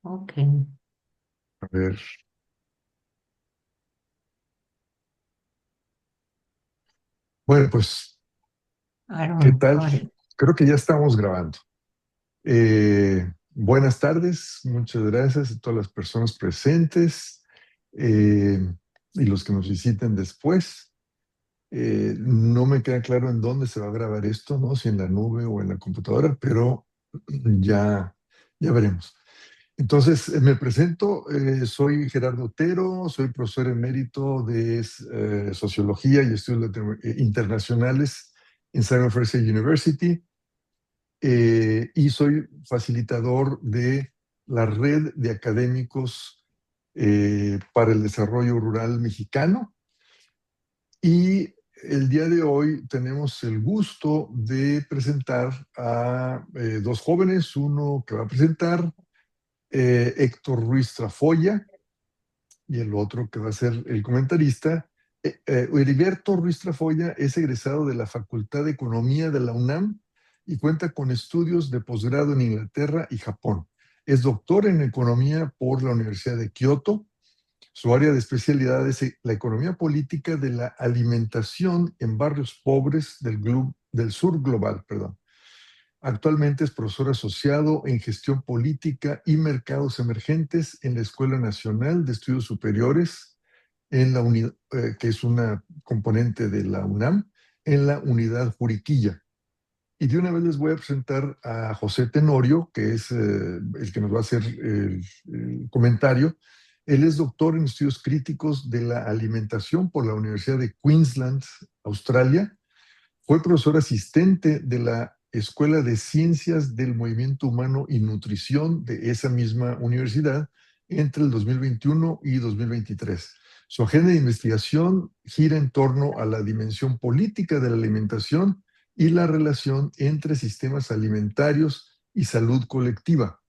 Ok, A ver, bueno, pues, ¿qué Aaron, tal? go ahead. Creo que ya estamos grabando. Buenas tardes, muchas gracias a todas las personas presentes eh, y los que nos visiten después. No me queda claro en dónde se va a grabar esto, ¿no? Si en la nube o en la computadora, pero ya, ya veremos. Entonces, me presento, soy Gerardo Otero, soy profesor emérito de Sociología y Estudios Internacionales en Simon Fraser University, y soy facilitador de la red de académicos para el desarrollo rural mexicano. Y el día de hoy tenemos el gusto de presentar a dos jóvenes, uno que va a presentar Héctor Ruiz Trafolla, y el otro que va a ser el comentarista. Heriberto Ruiz Trafolla es egresado de la Facultad de Economía de la UNAM y cuenta con estudios de posgrado en Inglaterra y Japón. Es doctor en economía por la Universidad de Kioto. Su área de especialidad es la economía política de la alimentación en barrios pobres del sur global, perdón. Actualmente es profesor asociado en gestión política y mercados emergentes en la Escuela Nacional de Estudios Superiores, en la unidad, que es una componente de la UNAM, en la unidad Juriquilla. Y de una vez les voy a presentar a José Tenorio, que es el que nos va a hacer el comentario. Él es doctor en estudios críticos de la alimentación por la Universidad de Queensland, Australia. Fue profesor asistente de la Escuela de Ciencias del Movimiento Humano y Nutrición de esa misma universidad entre el 2021 y 2023. Su agenda de investigación gira en torno a la dimensión política de la alimentación y la relación entre sistemas alimentarios y salud colectiva.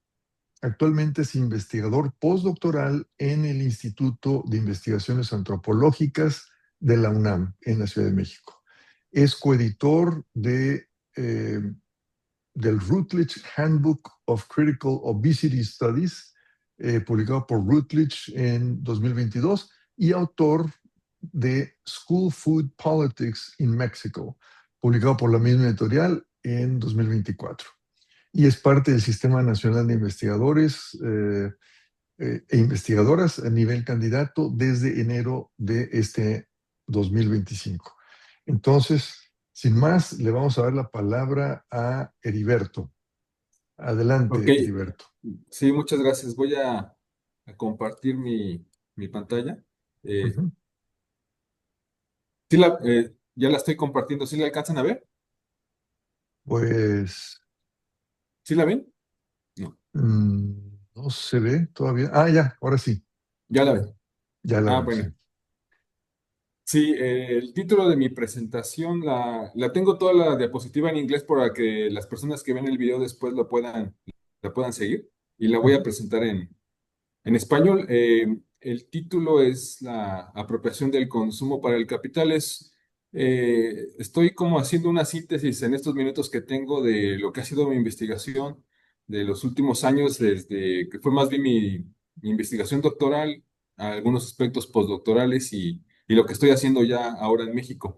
Actualmente es investigador postdoctoral en el Instituto de Investigaciones Antropológicas de la UNAM en la Ciudad de México. Es coeditor eh, del Routledge Handbook of Critical Obesity Studies, publicado por Routledge en 2022, y autor de School Food Politics in Mexico, publicado por la misma editorial en 2024. Y es parte del Sistema Nacional de Investigadores e investigadoras a nivel candidato desde enero de este 2025. Entonces, sin más, le vamos a dar la palabra a Heriberto. Ok, Adelante, Heriberto. sí, muchas gracias. Voy a compartir mi pantalla. Eh, Ujú. ya la estoy compartiendo. ¿Sí la alcanzan a ver? Pues ¿Sí la ven? No, no se ve todavía. Ah, ya, ahora sí, ya la ven. ya la Ah, vemos, sí. bueno. Sí, el título de mi presentación la tengo toda la diapositiva en inglés para que las personas que ven el video después la puedan seguir. Y la voy a Ujú. presentar en español. El título es La apropiación del consumo para el capital. Estoy como haciendo una síntesis en estos minutos que tengo de lo que ha sido mi investigación de los últimos años, desde que fue más bien mi investigación doctoral, algunos aspectos postdoctorales y lo que estoy haciendo ya ahora en México.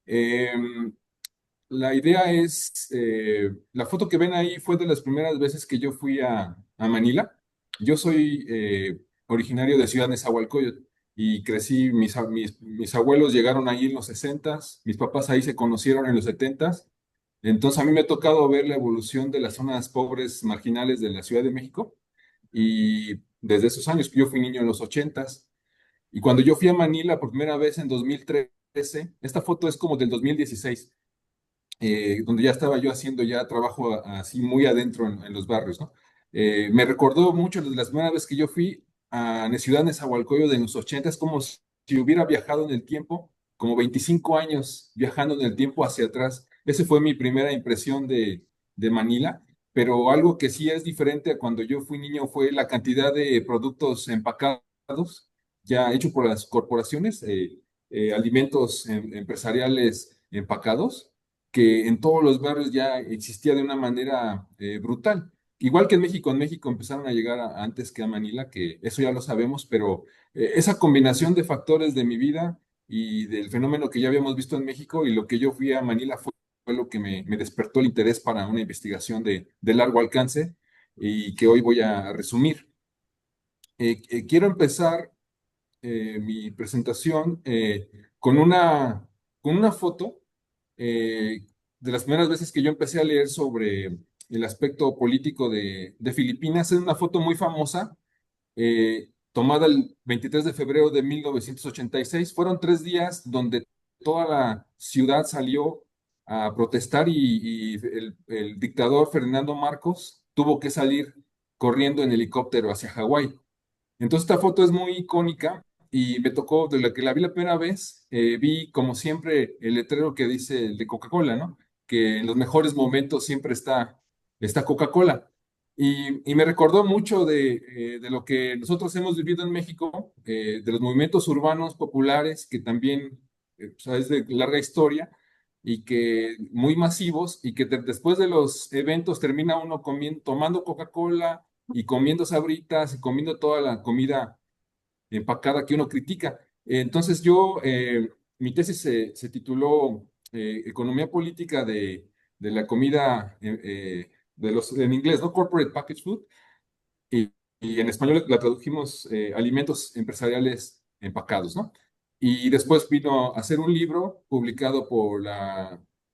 Eh, la idea es, la foto que ven ahí fue de las primeras veces que yo fui a Manila. Yo soy originario de Ciudad Nezahualcóyotl y crecí, mis abuelos llegaron ahí en los 60s, mis papás ahí se conocieron en los 70s. Entonces a mí me ha tocado ver la evolución de las zonas pobres marginales de la Ciudad de México y desde esos años, yo fui niño en los 80s. Y cuando yo fui a Manila por primera vez en 2013, esta foto es como del 2016, donde ya estaba yo haciendo ya trabajo así muy adentro en los barrios, ¿no? Me recordó mucho de las primeras veces que yo fui a Ciudad Nezahualcóyotl de los 80, es como si hubiera viajado en el tiempo, como 25 años viajando en el tiempo hacia atrás. Esa fue mi primera impresión de Manila, pero algo que sí es diferente a cuando yo fui niño fue la cantidad de productos empacados, ya hecho por las corporaciones, alimentos empresariales empacados que en todos los barrios ya existía de una manera brutal. igual que en México empezaron a llegar antes que a Manila, que eso ya lo sabemos, pero esa combinación de factores de mi vida y del fenómeno que ya habíamos visto en México y lo que yo fui a Manila fue lo que me despertó el interés para una investigación de largo alcance y que hoy voy a resumir. Quiero empezar mi presentación con una foto de las primeras veces que yo empecé a leer sobre el aspecto político de Filipinas. Es una foto muy famosa, tomada el 23 de febrero de 1986. Fueron 3 días donde toda la ciudad salió a protestar y el dictador Fernando Marcos tuvo que salir corriendo en helicóptero hacia Hawái. Entonces esta foto es muy icónica y me tocó, de la que la vi la primera vez, vi como siempre el letrero que dice el de Coca-Cola, ¿no? Que en los mejores momentos siempre está Coca-Cola. Y me recordó mucho de lo que nosotros hemos vivido en México, de los movimientos urbanos populares, que también o sea, es de larga historia y que muy masivos, y que después de los eventos termina uno tomando Coca-Cola y comiendo sabritas y comiendo toda la comida empacada que uno critica. Entonces mi tesis se tituló Economía Política de la comida, en inglés, ¿no? Corporate Packaged Food, y en español la tradujimos Alimentos Empresariales Empacados, ¿no? Y después vino a hacer un libro publicado por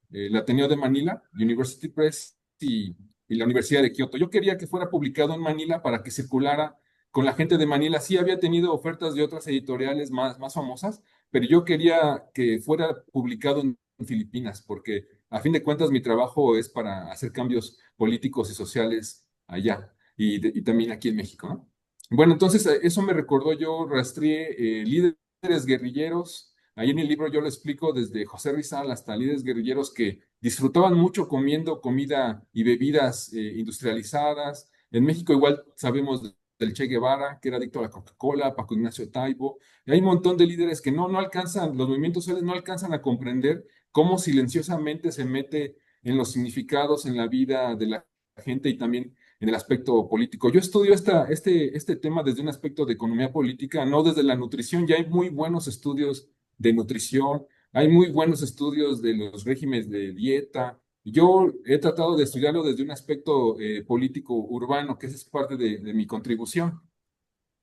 el Ateneo de Manila, University Press y la Universidad de Kioto. Yo quería que fuera publicado en Manila para que circulara con la gente de Manila. Sí había tenido ofertas de otras editoriales más famosas, pero yo quería que fuera publicado en Filipinas, porque a fin de cuentas mi trabajo es para hacer cambios políticos y sociales allá y también aquí en México, ¿no? Bueno, entonces eso me recordó, yo rastreé líderes guerrilleros. Ahí en el libro yo lo explico desde José Rizal hasta líderes guerrilleros que disfrutaban mucho comiendo comida y bebidas industrializadas. En México igual sabemos del Che Guevara, que era adicto a la Coca-Cola, Paco Ignacio Taibo. Y hay un montón de líderes que no alcanzan, los movimientos sociales no alcanzan a comprender cómo silenciosamente se mete en los significados, en la vida de la gente y también en el aspecto político. Yo estudio este tema desde un aspecto de economía política, no desde la nutrición. Ya hay muy buenos estudios de nutrición, hay muy buenos estudios de los regímenes de dieta. Yo he tratado de estudiarlo desde un aspecto político urbano, que esa es parte de mi contribución.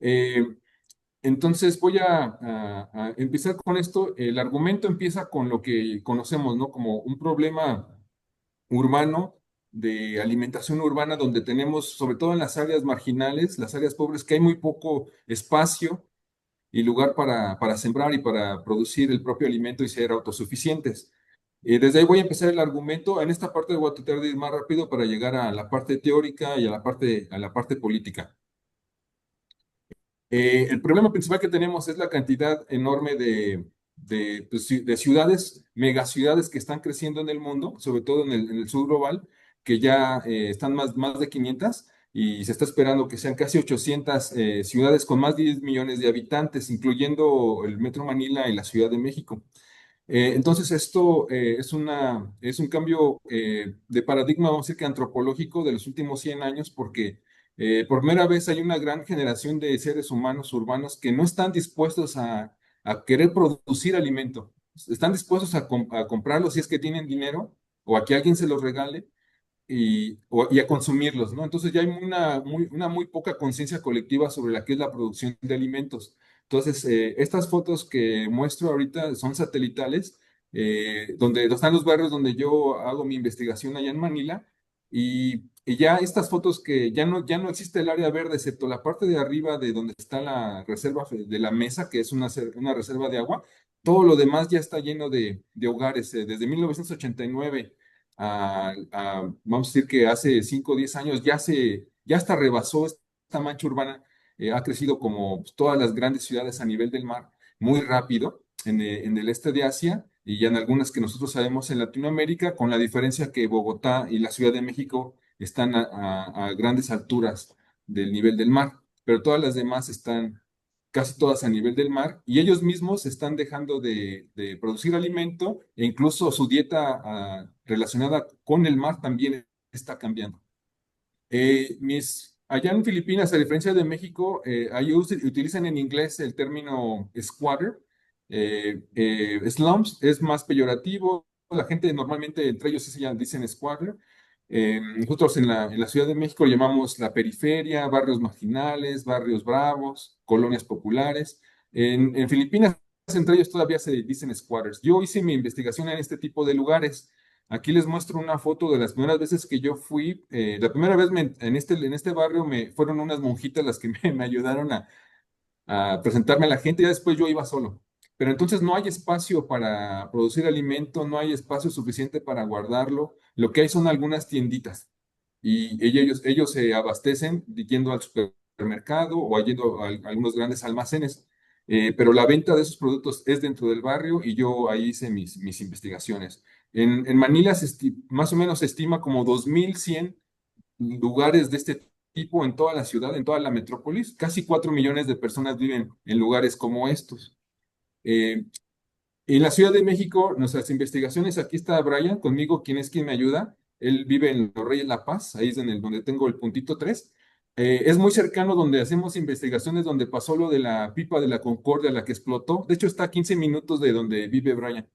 Eh, entonces voy a empezar con esto. El argumento empieza con lo que conocemos, ¿no? Como un problema urbano, de alimentación urbana, donde tenemos, sobre todo en las áreas marginales, las áreas pobres, que hay muy poco espacio y lugar para sembrar y para producir el propio alimento y ser autosuficientes. Desde ahí voy a empezar el argumento. En esta parte voy a tratar de ir más rápido para llegar a la parte teórica y a la parte política. El problema principal que tenemos es la cantidad enorme de ciudades, megaciudades que están creciendo en el mundo, sobre todo en el sur global, que ya están más de 500 y se está esperando que sean casi 800 ciudades con más de 10 millones de habitantes, incluyendo el Metro Manila y la Ciudad de México. Entonces, esto es un cambio de paradigma, vamos a decir que antropológico de los últimos 100 años, porque por primera vez hay una gran generación de seres humanos urbanos que no están dispuestos a querer producir alimento. Están dispuestos a comprarlo si es que tienen dinero o a que alguien se los regale y a consumirlos, ¿no? Entonces ya hay una muy poca conciencia colectiva sobre la que es la producción de alimentos. Entonces, estas fotos que muestro ahorita son satelitales, donde están los barrios donde yo hago mi investigación allá en Manila, y ya estas fotos que ya no existe el área verde, excepto la parte de arriba de donde está la reserva de la mesa, que es una reserva de agua. Todo lo demás ya está lleno de hogares. Desde 1989 vamos a decir que hace 5 o 10 años ya hasta rebasó esta mancha urbana. Ha crecido como pues, todas las grandes ciudades a nivel del mar, muy rápido en el este de Asia y ya en algunas que nosotros sabemos en Latinoamérica, con la diferencia que Bogotá y la Ciudad de México están a grandes alturas del nivel del mar, pero todas las demás están casi todas a nivel del mar, y ellos mismos están dejando de producir alimento, e incluso su dieta relacionada con el mar también está cambiando. Allá en Filipinas, a diferencia de México, ahí utilizan en inglés el término squatter. Slums es más peyorativo. La gente normalmente entre ellos sí dicen squatter. Nosotros en la Ciudad de México llamamos la periferia, barrios marginales, barrios bravos, colonias populares. En Filipinas, entre ellos todavía se dicen squatters. Yo hice mi investigación en este tipo de lugares. Aquí les muestro una foto de las primeras veces que yo fui. La primera vez en este barrio fueron unas monjitas las que me ayudaron a presentarme a la gente. Ya después yo iba solo. Pero entonces no hay espacio para producir alimento, no hay espacio suficiente para guardarlo. Lo que hay son algunas tienditas y ellos se abastecen yendo al supermercado o yendo a algunos grandes almacenes. Pero la venta de esos productos es dentro del barrio y yo ahí hice mis investigaciones. En Manila más o menos se estima como 2.100 lugares de este tipo en toda la ciudad, en toda la metrópolis. Casi 4 millones de personas viven en lugares como estos. Eh, en la Ciudad de México, nuestras investigaciones, aquí está Brian conmigo, quien me ayuda. Él vive en Los Reyes La Paz, ahí es donde tengo el puntito 3. Es muy cercano donde hacemos investigaciones, donde pasó lo de la pipa de la Concordia, la que explotó. De hecho, está a 15 minutos de donde vive Brian.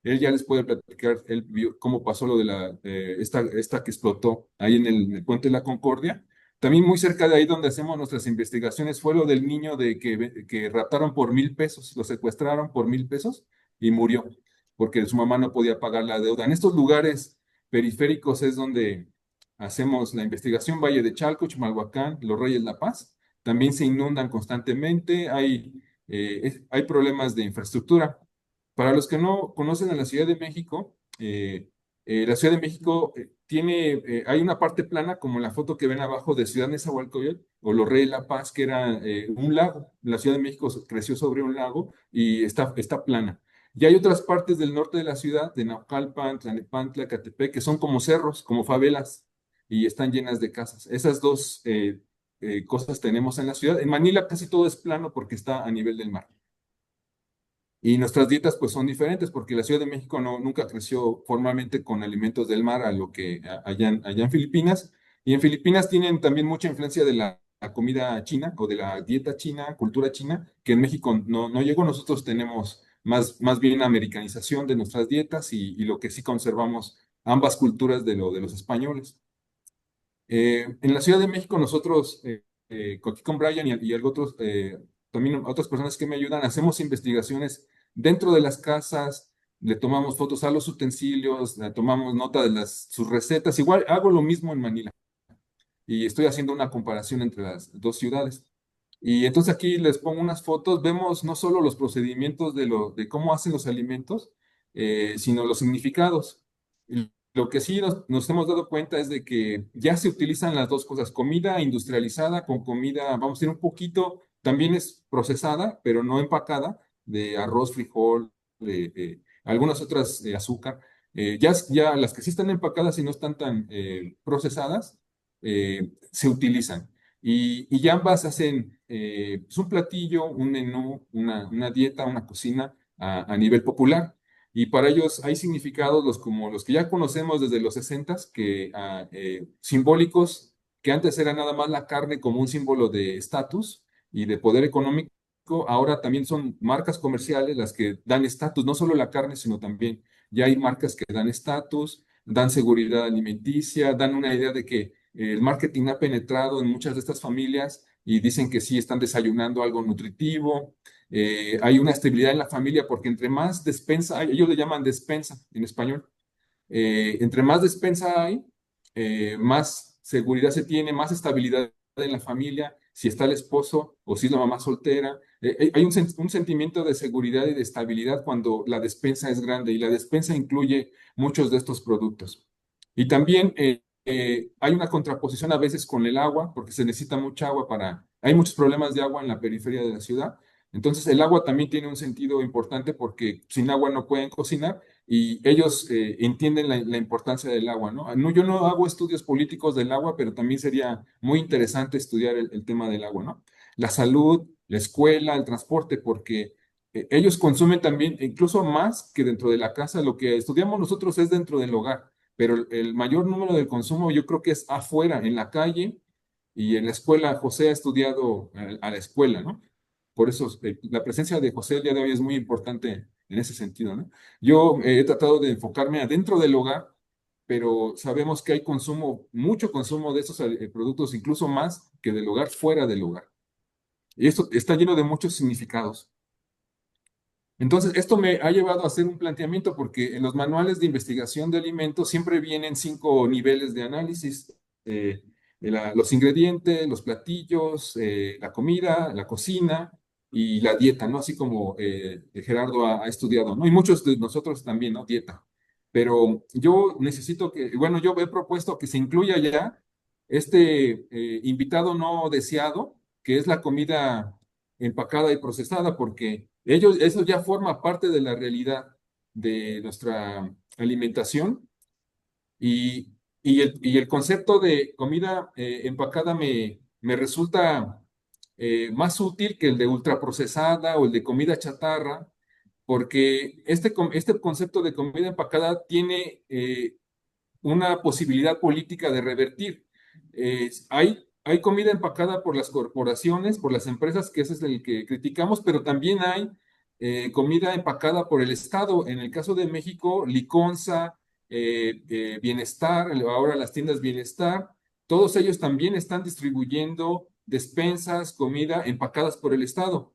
Él ya les puede platicar, él vio cómo pasó lo de esta que explotó ahí en el puente de la Concordia. También muy cerca de ahí donde hacemos nuestras investigaciones fue lo del niño que raptaron por 1,000 pesos, lo secuestraron por 1,000 pesos y murió porque su mamá no podía pagar la deuda. En estos lugares periféricos es donde hacemos la investigación, Valle de Chalco, Chimalhuacán, Los Reyes La Paz. También se inundan constantemente, hay problemas de infraestructura. Para los que no conocen a la Ciudad de México, la Ciudad de México hay una parte plana, como la foto que ven abajo de Ciudad Nezahualcóyotl o Los Reyes La Paz, que era un lago. La Ciudad de México creció sobre un lago y está plana. Y hay otras partes del norte de la ciudad, de Naucalpan, Tlalnepantla, Catepec, que son como cerros, como favelas, y están llenas de casas. Esas dos cosas tenemos en la ciudad. En Manila casi todo es plano porque está a nivel del mar. Y nuestras dietas pues son diferentes porque la Ciudad de México nunca creció formalmente con alimentos del mar a lo que allá en Filipinas. Y en Filipinas tienen también mucha influencia de la comida china o de la dieta china, cultura china, que en México no llegó. Nosotros tenemos más bien americanización de nuestras dietas y lo que sí conservamos ambas culturas de los españoles. En la Ciudad de México nosotros, aquí con Brian y algo otros, también otras personas que me ayudan, hacemos investigaciones dentro de las casas, le tomamos fotos a los utensilios, le tomamos nota de sus recetas. Igual hago lo mismo en Manila y estoy haciendo una comparación entre las dos ciudades. Y entonces aquí les pongo unas fotos, vemos no solo los procedimientos de cómo hacen los alimentos, sino los significados. Y lo que sí nos hemos dado cuenta es de que ya se utilizan las dos cosas, comida industrializada con comida, vamos a decir, un poquito, también es procesada, pero no empacada, de arroz, frijol, algunas otras de azúcar. Ya las que sí están empacadas y no están tan procesadas, se utilizan. Y ambas hacen pues, un platillo, un menú, una dieta, una cocina a nivel popular. Y para ellos hay significados como los que ya conocemos desde los 60, simbólicos, que antes era nada más la carne como un símbolo de estatus y de poder económico. Ahora también son marcas comerciales las que dan estatus, no solo la carne, sino también ya hay marcas que dan estatus, dan seguridad alimenticia, dan una idea de que el marketing ha penetrado en muchas de estas familias y dicen que sí están desayunando algo nutritivo. Hay una estabilidad en la familia porque entre más despensa hay, ellos le llaman despensa en español, entre más despensa hay, más seguridad se tiene, más estabilidad en la familia, si está el esposo o si es la mamá soltera. Hay un sentimiento de seguridad y de estabilidad cuando la despensa es grande y la despensa incluye muchos de estos productos. Y también hay una contraposición a veces con el agua, porque se necesita mucha agua Hay muchos problemas de agua en la periferia de la ciudad. Entonces el agua también tiene un sentido importante porque sin agua no pueden cocinar y ellos entienden la importancia del agua, ¿no? Yo no hago estudios políticos del agua, pero también sería muy interesante estudiar el tema del agua, ¿no? La salud, la escuela, el transporte, porque ellos consumen también, incluso más que dentro de la casa, lo que estudiamos nosotros es dentro del hogar. pero el mayor número del consumo yo creo que es afuera, en la calle y en la escuela. José ha estudiado a la escuela, ¿no? Por eso la presencia de José el día de hoy es muy importante en ese sentido, ¿no? Yo he tratado de enfocarme adentro del hogar, pero sabemos que hay consumo, mucho consumo de estos productos, incluso más que del hogar, fuera del hogar. Y esto está lleno de muchos significados. Entonces, esto me ha llevado a hacer un planteamiento porque en los manuales de investigación de alimentos siempre vienen 5 niveles de análisis: los ingredientes, los platillos, la comida, la cocina y la dieta, ¿no? Así como Gerardo ha estudiado, ¿no? Y muchos de nosotros también, ¿no? Dieta. Pero yo necesito bueno, yo he propuesto que se incluya ya este invitado no deseado, que es la comida empacada y procesada, porque eso ya forma parte de la realidad de nuestra alimentación y, y el concepto de comida empacada me resulta más útil que el de ultraprocesada o el de comida chatarra, porque este concepto de comida empacada tiene una posibilidad política de revertir. Hay comida empacada por las corporaciones, por las empresas, que ese es el que criticamos, pero también hay comida empacada por el Estado. En el caso de México, Liconza, Bienestar, ahora las tiendas Bienestar, todos ellos también están distribuyendo despensas, comida empacadas por el Estado.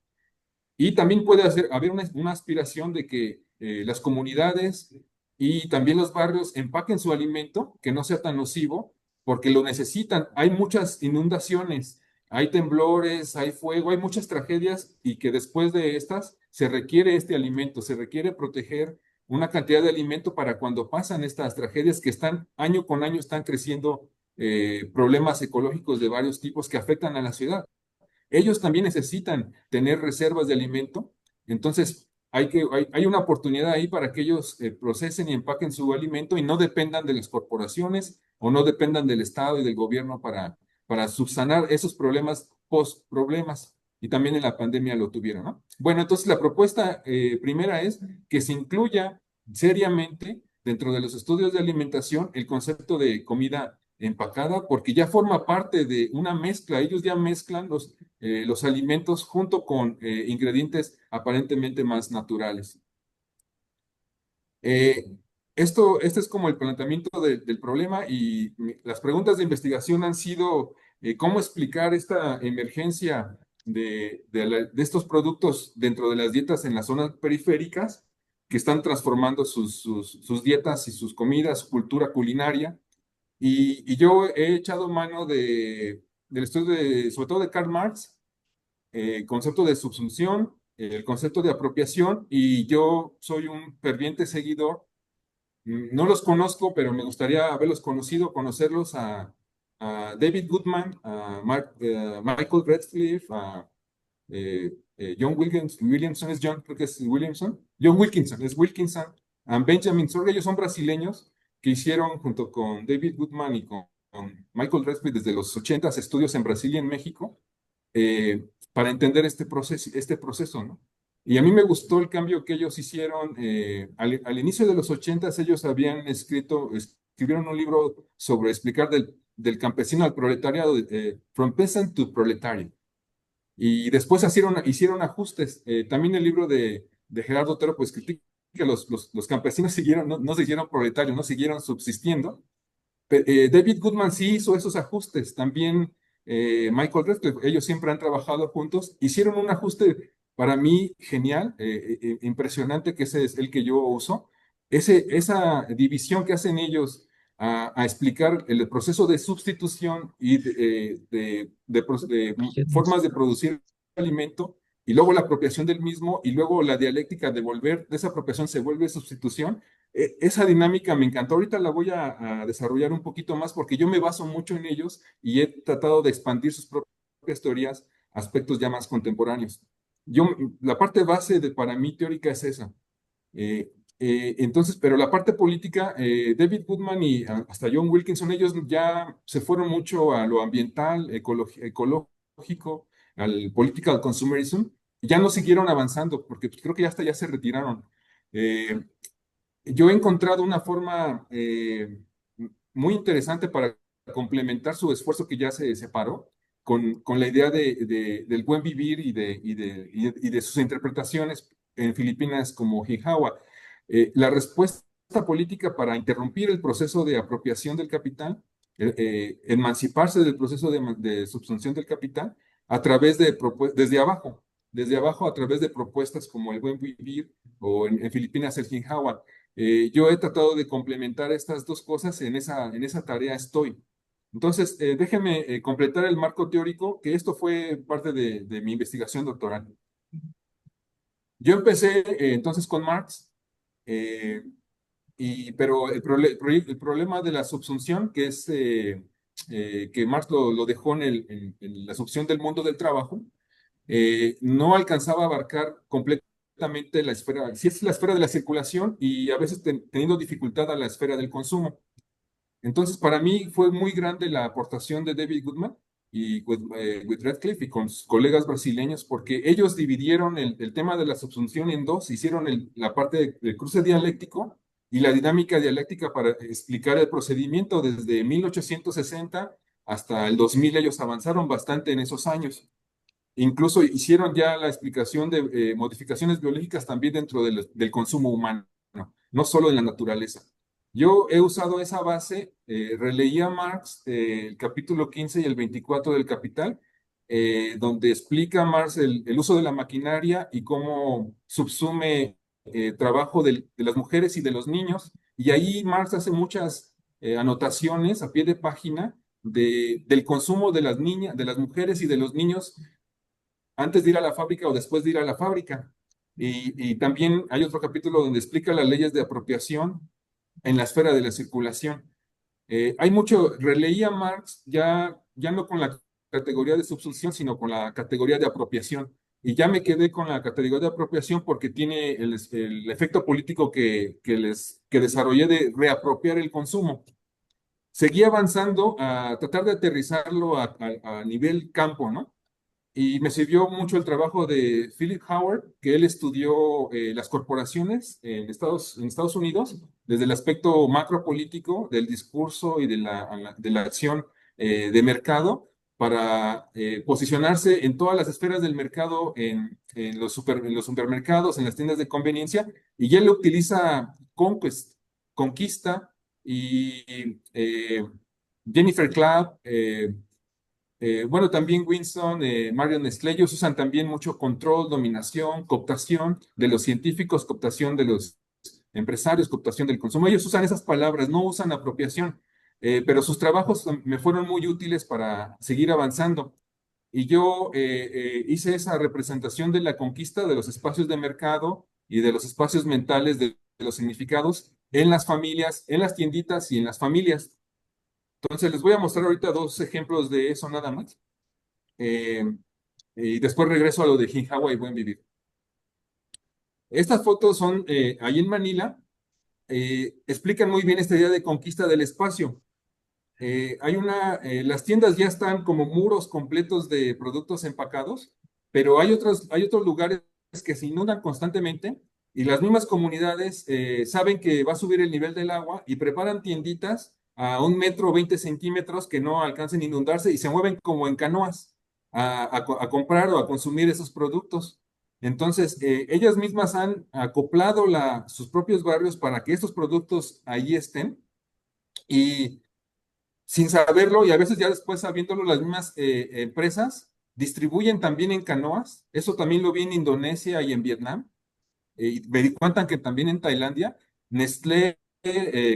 Y también puede haber una aspiración de que las comunidades y también los barrios empaquen su alimento, que no sea tan nocivo, porque lo necesitan. Hay muchas inundaciones, hay temblores, hay fuego, hay muchas tragedias y que después de estas se requiere este alimento, se requiere proteger una cantidad de alimento para cuando pasan estas tragedias que están año con año, están creciendo problemas ecológicos de varios tipos que afectan a la ciudad. Ellos también necesitan tener reservas de alimento, entonces hay una oportunidad ahí para que ellos procesen y empaquen su alimento y no dependan de las corporaciones o no dependan del Estado y del gobierno para subsanar esos problemas post-problemas. Y también en la pandemia lo tuvieron, ¿no? Bueno, entonces la propuesta primera es que se incluya seriamente dentro de los estudios de alimentación el concepto de comida empacada, porque ya forma parte de una mezcla. Ellos ya mezclan los alimentos junto con ingredientes aparentemente más naturales. Eh, este es como el planteamiento del problema y las preguntas de investigación han sido cómo explicar esta emergencia de estos productos dentro de las dietas en las zonas periféricas que están transformando sus dietas y sus comidas, su cultura culinaria. Y yo he echado mano del estudio sobre todo de Karl Marx, el concepto de subsunción, el concepto de apropiación, y yo soy un ferviente seguidor. No los conozco, pero me gustaría haberlos conocido, conocerlos a David Goodman, a Michael Redcliffe, a Williamson es John, creo que es Williamson, John Wilkinson, es Wilkinson, a Benjamin Sorge. Ellos son brasileños que hicieron junto con David Goodman y con Michael Redcliffe desde los 80 estudios en Brasil y en México para entender este proceso, ¿no? Y a mí me gustó el cambio que ellos hicieron. Al inicio de los 80 ellos escribieron un libro sobre explicar del campesino al proletariado, From Peasant to Proletariat. Y después hicieron ajustes. También el libro de Gerardo Otero pues critica que los campesinos no se hicieron proletarios, no siguieron subsistiendo. David Goodman sí hizo esos ajustes. También Michael Redcliffe, ellos siempre han trabajado juntos. Hicieron un ajuste para mí genial, impresionante, que ese es el que yo uso. Esa división que hacen ellos a explicar el proceso de sustitución y de formas de producir alimento, y luego la apropiación del mismo, y luego la dialéctica de volver, de esa apropiación se vuelve sustitución. Esa dinámica me encantó. Ahorita la voy a desarrollar un poquito más porque yo me baso mucho en ellos y he tratado de expandir sus propias teorías a aspectos ya más contemporáneos. La parte base para mí teórica es esa. Entonces, pero la parte política, David Goodman y hasta John Wilkinson, ellos ya se fueron mucho a lo ambiental, ecológico, al political consumerism, y ya no siguieron avanzando porque pues, creo que ya hasta ya se retiraron. Yo he encontrado una forma muy interesante para complementar su esfuerzo que ya se separó con la idea del buen vivir y de sus interpretaciones en Filipinas como Ginhawa. La respuesta política para interrumpir el proceso de apropiación del capital, emanciparse del proceso de subsunción del capital a través desde abajo a través de propuestas como el buen vivir o en Filipinas el Ginhawa. Yo he tratado de complementar estas dos cosas, en esa tarea estoy. Entonces, déjeme completar el marco teórico, que esto fue parte de mi investigación doctoral. Yo empecé entonces con Marx, eh, pero el problema de la subsunción, que es que Marx lo dejó en la subsunción del mundo del trabajo, no alcanzaba a abarcar completamente la esfera, si es la esfera de la circulación y a veces teniendo dificultad a la esfera del consumo. Entonces, para mí fue muy grande la aportación de David Goodman y with Radcliffe y con sus colegas brasileños, porque ellos dividieron el tema de la subsunción en dos, hicieron la parte del cruce dialéctico y la dinámica dialéctica para explicar el procedimiento desde 1860 hasta el 2000. Ellos avanzaron bastante en esos años. Incluso hicieron ya la explicación de modificaciones biológicas también dentro del consumo humano, no solo en la naturaleza. Yo he usado esa base, releí a Marx el capítulo 15 y el 24 del Capital, donde explica Marx el uso de la maquinaria y cómo subsume trabajo de las mujeres y de los niños. Y ahí Marx hace muchas anotaciones a pie de página del consumo de las niñas, de las mujeres y de los niños antes de ir a la fábrica o después de ir a la fábrica. Y también hay otro capítulo donde explica las leyes de apropiación en la esfera de la circulación. Hay mucho, releía Marx ya no con la categoría de subsunción, sino con la categoría de apropiación. Y ya me quedé con la categoría de apropiación porque tiene el efecto político que desarrollé de reapropiar el consumo. Seguí avanzando a tratar de aterrizarlo a nivel campo, ¿no? Y me sirvió mucho el trabajo de Philip Howard, que él estudió las corporaciones en Estados Unidos desde el aspecto macropolítico del discurso y de la acción de mercado para posicionarse en todas las esferas del mercado, en los supermercados, en las tiendas de conveniencia, y él utiliza Conquista y Jennifer Clapp. Bueno, también Winston, Marion Nestlé, ellos usan también mucho control, dominación, cooptación de los científicos, cooptación de los empresarios, cooptación del consumo. Ellos usan esas palabras, no usan apropiación, pero sus trabajos me fueron muy útiles para seguir avanzando. Y yo hice esa representación de la conquista de los espacios de mercado y de los espacios mentales de los significados en las familias, en las tienditas y en las familias. Entonces, les voy a mostrar ahorita dos ejemplos de eso nada más. Eh, y después regreso a lo de Ginhawa y Buen Vivir. Estas fotos son ahí en Manila. Explican muy bien esta idea de conquista del espacio. Las tiendas ya están como muros completos de productos empacados, pero hay otros lugares que se inundan constantemente y las mismas comunidades saben que va a subir el nivel del agua y preparan tienditas a 1 metro 20 centímetros que no alcancen a inundarse y se mueven como en canoas a comprar o a consumir esos productos. Entonces, ellas mismas han acoplado sus propios barrios para que estos productos ahí estén y sin saberlo y a veces ya después sabiéndolo, las mismas empresas distribuyen también en canoas. Eso también lo vi en Indonesia y en Vietnam. Y me di cuenta que también en Tailandia, Nestlé,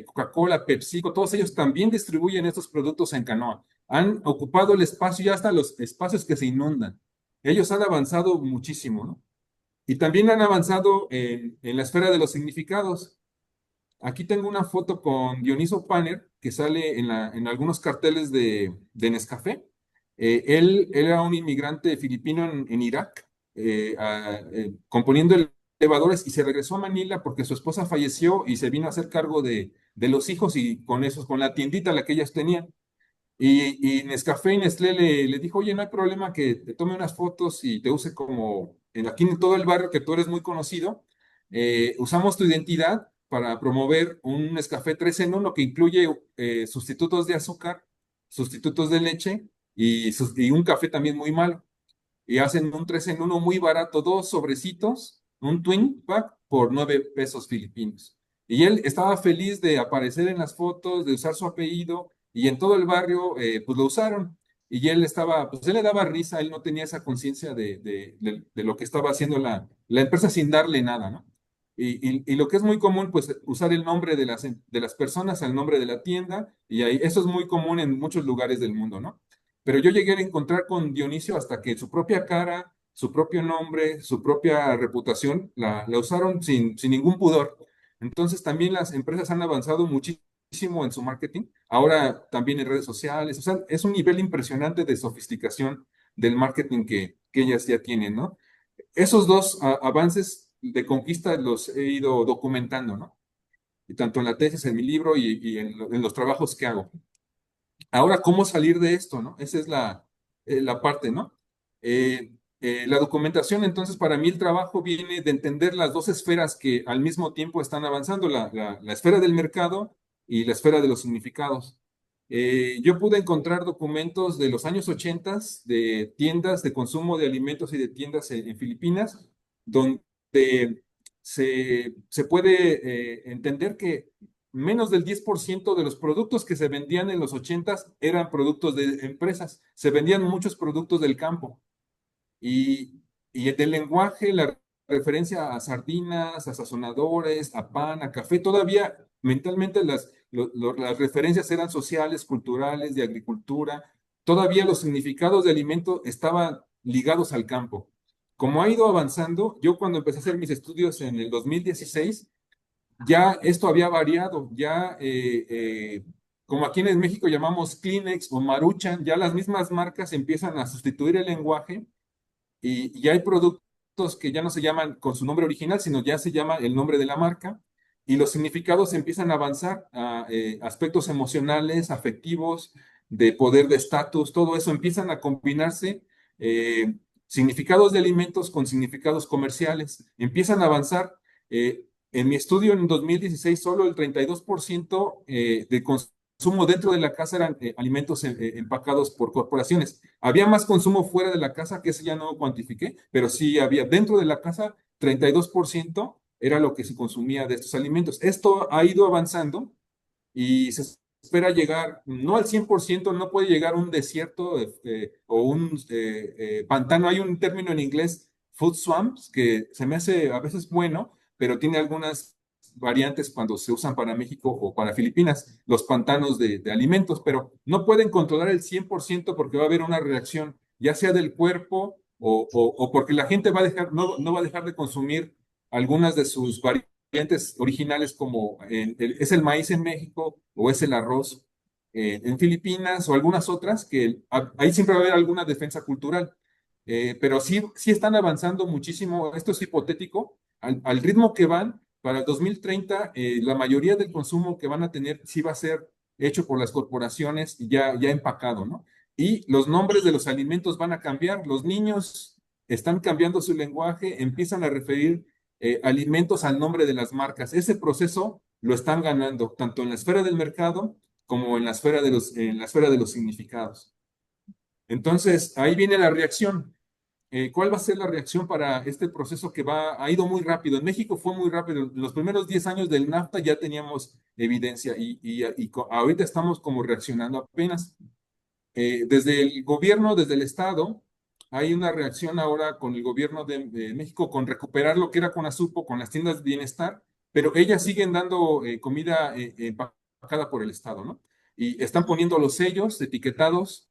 Coca-Cola, PepsiCo, todos ellos también distribuyen estos productos en canoa. Han ocupado el espacio, ya hasta los espacios que se inundan. Ellos han avanzado muchísimo, ¿no? Y también han avanzado en la esfera de los significados. Aquí tengo una foto con Dioniso Panner, que sale en algunos carteles de Nescafé. Él era un inmigrante filipino en Irak, componiendo elevadores y se regresó a Manila porque su esposa falleció y se vino a hacer cargo de los hijos y con esos, con la tiendita la que ellas tenían. Y Nescafé y Nestlé le dijo, oye, no hay problema que te tome unas fotos y te use aquí en todo el barrio que tú eres muy conocido. Usamos tu identidad para promover un Nescafé 3 en 1 que incluye sustitutos de azúcar, sustitutos de leche y un café también muy malo. Y hacen un 3 en 1 muy barato, dos sobrecitos, un twin pack por 9 pesos filipinos. Y él estaba feliz de aparecer en las fotos, de usar su apellido, y en todo el barrio, pues lo usaron. Y él estaba, pues él le daba risa, él no tenía esa conciencia de lo que estaba haciendo la empresa sin darle nada, ¿no? Y lo que es muy común, pues usar el nombre de las personas al nombre de la tienda, y ahí, eso es muy común en muchos lugares del mundo, ¿no? Pero yo llegué a encontrar con Dionisio hasta que su propia cara, su propio nombre, su propia reputación la usaron sin ningún pudor. Entonces también las empresas han avanzado muchísimo en su marketing, ahora también en redes sociales, o sea, es un nivel impresionante de sofisticación del marketing que ellas ya tienen, ¿no? Esos dos avances de conquista los he ido documentando, ¿no? Y tanto en la tesis, en mi libro y en los trabajos que hago. Ahora, ¿cómo salir de esto, no? Esa es la parte, ¿no? La documentación, entonces, para mí el trabajo viene de entender las dos esferas que al mismo tiempo están avanzando, la esfera del mercado y la esfera de los significados. Yo pude encontrar documentos de los años 80 de tiendas de consumo de alimentos y de tiendas en Filipinas, donde se puede entender que menos del 10% de los productos que se vendían en los 80 eran productos de empresas. Se vendían muchos productos del campo. Y del lenguaje, la referencia a sardinas, a sazonadores, a pan, a café, todavía mentalmente las referencias eran sociales, culturales, de agricultura. Todavía los significados de alimento estaban ligados al campo. Como ha ido avanzando, yo cuando empecé a hacer mis estudios en el 2016, ya esto había variado, ya como aquí en México llamamos Kleenex o Maruchan, ya las mismas marcas empiezan a sustituir el lenguaje y ya hay productos que ya no se llaman con su nombre original, sino ya se llama el nombre de la marca y los significados empiezan a avanzar a aspectos emocionales, afectivos, de poder, de estatus, todo eso empiezan a combinarse. Significados de alimentos con significados comerciales, empiezan a avanzar. En mi estudio en 2016, solo el 32% de consumo dentro de la casa eran alimentos empacados por corporaciones. Había más consumo fuera de la casa, que ese ya no cuantifiqué, pero sí había dentro de la casa, 32% era lo que se consumía de estos alimentos. Esto ha ido avanzando y se espera llegar, no al 100%, no puede llegar a un desierto o un pantano. Hay un término en inglés, food swamps, que se me hace a veces bueno, pero tiene algunas variantes cuando se usan para México o para Filipinas, los pantanos de alimentos, pero no pueden controlar el 100% porque va a haber una reacción, ya sea del cuerpo o porque la gente va a dejar, no va a dejar de consumir algunas de sus variantes originales como es el maíz en México o es el arroz en Filipinas o algunas otras que ahí siempre va a haber alguna defensa cultural. Pero sí están avanzando muchísimo, esto es hipotético, al ritmo que van, para el 2030 la mayoría del consumo que van a tener sí va a ser hecho por las corporaciones y ya empacado, ¿no? Y los nombres de los alimentos van a cambiar, los niños están cambiando su lenguaje, empiezan a referir alimentos al nombre de las marcas. Ese proceso lo están ganando tanto en la esfera del mercado como en la esfera de los significados. Entonces, ahí viene la reacción. ¿Cuál va a ser la reacción para este proceso que ha ido muy rápido? En México fue muy rápido. En los primeros 10 años del NAFTA ya teníamos evidencia y ahorita estamos como reaccionando apenas. Desde el gobierno, desde el Estado, hay una reacción ahora con el gobierno de México con recuperar lo que era Conasupo, con las tiendas de bienestar, pero ellas siguen dando comida empacada por el Estado, ¿no? Y están poniendo los sellos etiquetados,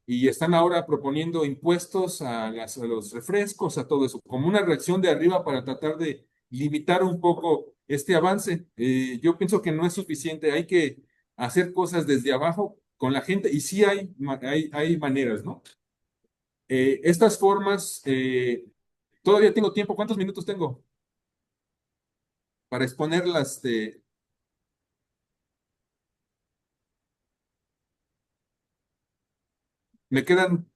y están ahora proponiendo impuestos a los refrescos, a todo eso, como una reacción de arriba para tratar de limitar un poco este avance. Yo pienso que no es suficiente, hay que hacer cosas desde abajo con la gente y sí hay maneras, ¿no? Estas formas, todavía tengo tiempo, ¿cuántos minutos tengo para exponerlas? Me quedan,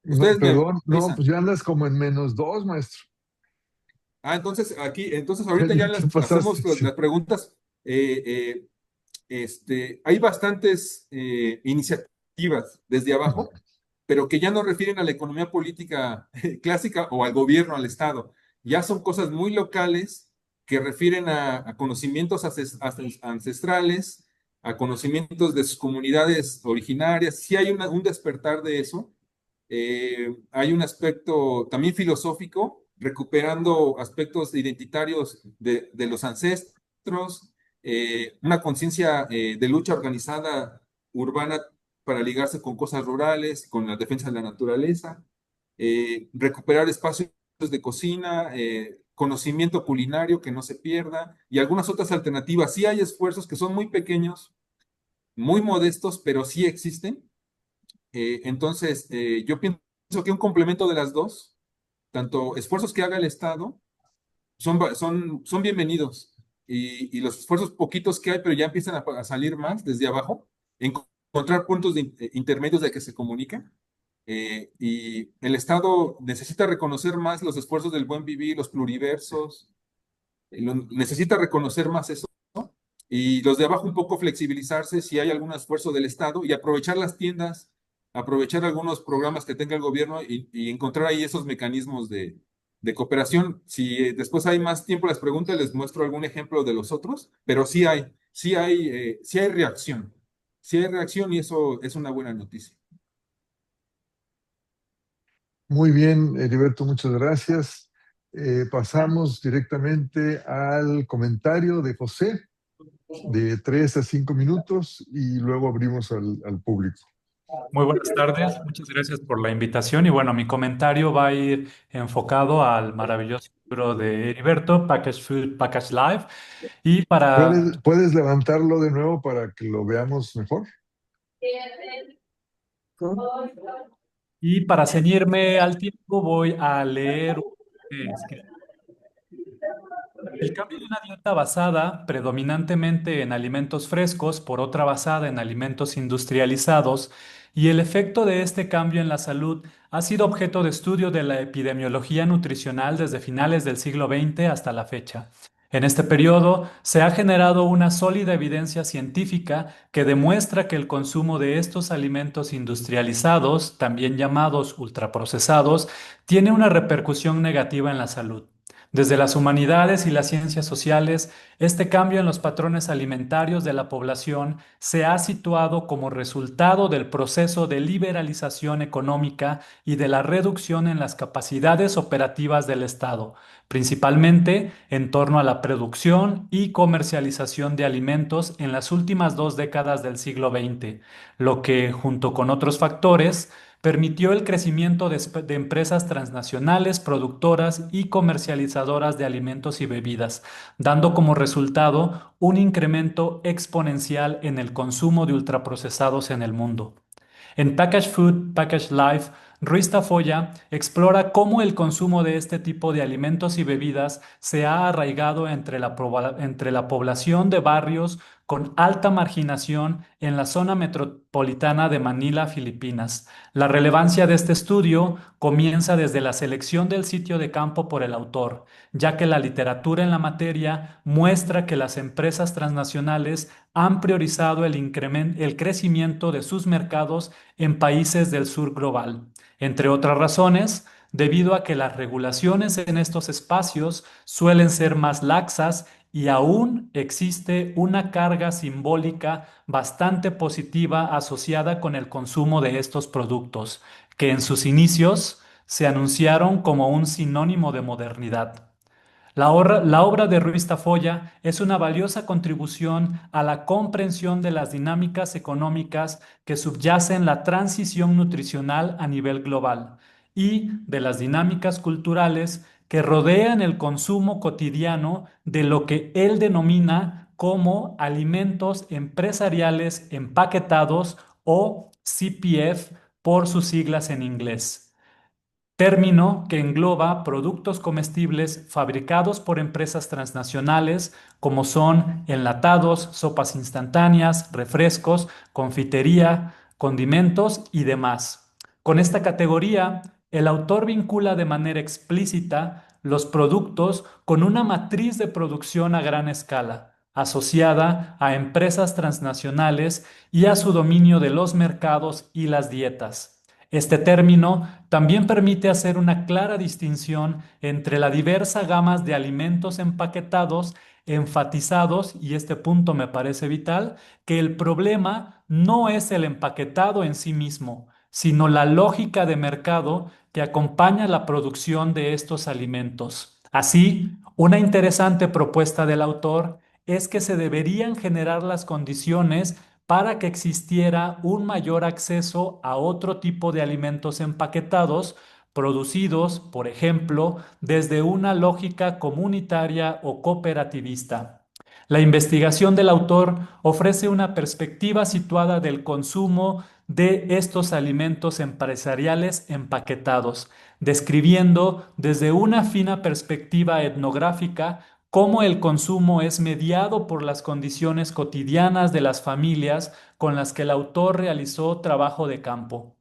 No, ustedes me perdón, no, avisan. pues ya andas como en -2, maestro. Entonces entonces ahorita ya Ya pasaste, hacemos sí. las preguntas. Eh, eh, Hay bastantes iniciativas desde abajo, pero que ya no refieren a la economía política clásica o al gobierno, al Estado. Ya son cosas muy locales que refieren a conocimientos ancestrales, a conocimientos de sus comunidades originarias. Sí hay un despertar de eso. Hay un aspecto también filosófico, recuperando aspectos identitarios de los ancestros, una conciencia de lucha organizada urbana para ligarse con cosas rurales, con la defensa de la naturaleza, recuperar espacios de cocina, conocimiento culinario que no se pierda y algunas otras alternativas. Sí hay esfuerzos que son muy pequeños, muy modestos, pero sí existen. Yo pienso que un complemento de las dos, tanto esfuerzos que haga el Estado, son bienvenidos. Y los esfuerzos poquitos que hay, pero ya empiezan a salir más desde abajo, encontrar puntos intermedios de que se comuniquen. Y el Estado necesita reconocer más los esfuerzos del buen vivir, los pluriversos, necesita reconocer más eso. Y los de abajo un poco flexibilizarse si hay algún esfuerzo del Estado y aprovechar las tiendas, aprovechar algunos programas que tenga el gobierno y encontrar ahí esos mecanismos de cooperación. Si después hay más tiempo las preguntas, les muestro algún ejemplo de los otros, pero sí hay reacción. Sí hay reacción y eso es una buena noticia. Muy bien, Heriberto, muchas gracias. Pasamos directamente al comentario de José, de 3 a 5 minutos, y luego abrimos al público. Muy buenas tardes, muchas gracias por la invitación y bueno, mi comentario va a ir enfocado al maravilloso libro de Heriberto, Package Food, Package Life y para, ¿Puedes levantarlo de nuevo para que lo veamos mejor? y para ceñirme al tiempo voy a leer un escrito. El cambio de una dieta basada predominantemente en alimentos frescos por otra basada en alimentos industrializados y el efecto de este cambio en la salud ha sido objeto de estudio de la epidemiología nutricional desde finales del siglo XX hasta la fecha. En este periodo se ha generado una sólida evidencia científica que demuestra que el consumo de estos alimentos industrializados, también llamados ultraprocesados, tiene una repercusión negativa en la salud. Desde las humanidades y las ciencias sociales, este cambio en los patrones alimentarios de la población se ha situado como resultado del proceso de liberalización económica y de la reducción en las capacidades operativas del Estado, principalmente en torno a la producción y comercialización de alimentos en las últimas 2 décadas del siglo XX, lo que, junto con otros factores, permitió el crecimiento de empresas transnacionales, productoras y comercializadoras de alimentos y bebidas, dando como resultado un incremento exponencial en el consumo de ultraprocesados en el mundo. En Package Food, Package Life, Ruiz Tafoya explora cómo el consumo de este tipo de alimentos y bebidas se ha arraigado entre la población de barrios con alta marginación en la zona metropolitana de Manila, Filipinas. La relevancia de este estudio comienza desde la selección del sitio de campo por el autor, ya que la literatura en la materia muestra que las empresas transnacionales han priorizado el crecimiento de sus mercados en países del sur global, entre otras razones, debido a que las regulaciones en estos espacios suelen ser más laxas y aún existe una carga simbólica bastante positiva asociada con el consumo de estos productos, que en sus inicios se anunciaron como un sinónimo de modernidad. La obra de Ruiz Tafoya es una valiosa contribución a la comprensión de las dinámicas económicas que subyacen la transición nutricional a nivel global y de las dinámicas culturales que rodean el consumo cotidiano de lo que él denomina como alimentos empresariales empaquetados o CPF por sus siglas en inglés, término que engloba productos comestibles fabricados por empresas transnacionales como son enlatados, sopas instantáneas, refrescos, confitería, condimentos y demás. Con esta categoría, el autor vincula de manera explícita los productos con una matriz de producción a gran escala, asociada a empresas transnacionales y a su dominio de los mercados y las dietas. Este término también permite hacer una clara distinción entre la diversa gama de alimentos empaquetados, enfatizados, y este punto me parece vital, que el problema no es el empaquetado en sí mismo, sino la lógica de mercado que acompaña la producción de estos alimentos. Así, una interesante propuesta del autor es que se deberían generar las condiciones para que existiera un mayor acceso a otro tipo de alimentos empaquetados producidos, por ejemplo, desde una lógica comunitaria o cooperativista. La investigación del autor ofrece una perspectiva situada del consumo de estos alimentos empresariales empaquetados, describiendo desde una fina perspectiva etnográfica cómo el consumo es mediado por las condiciones cotidianas de las familias con las que el autor realizó trabajo de campo.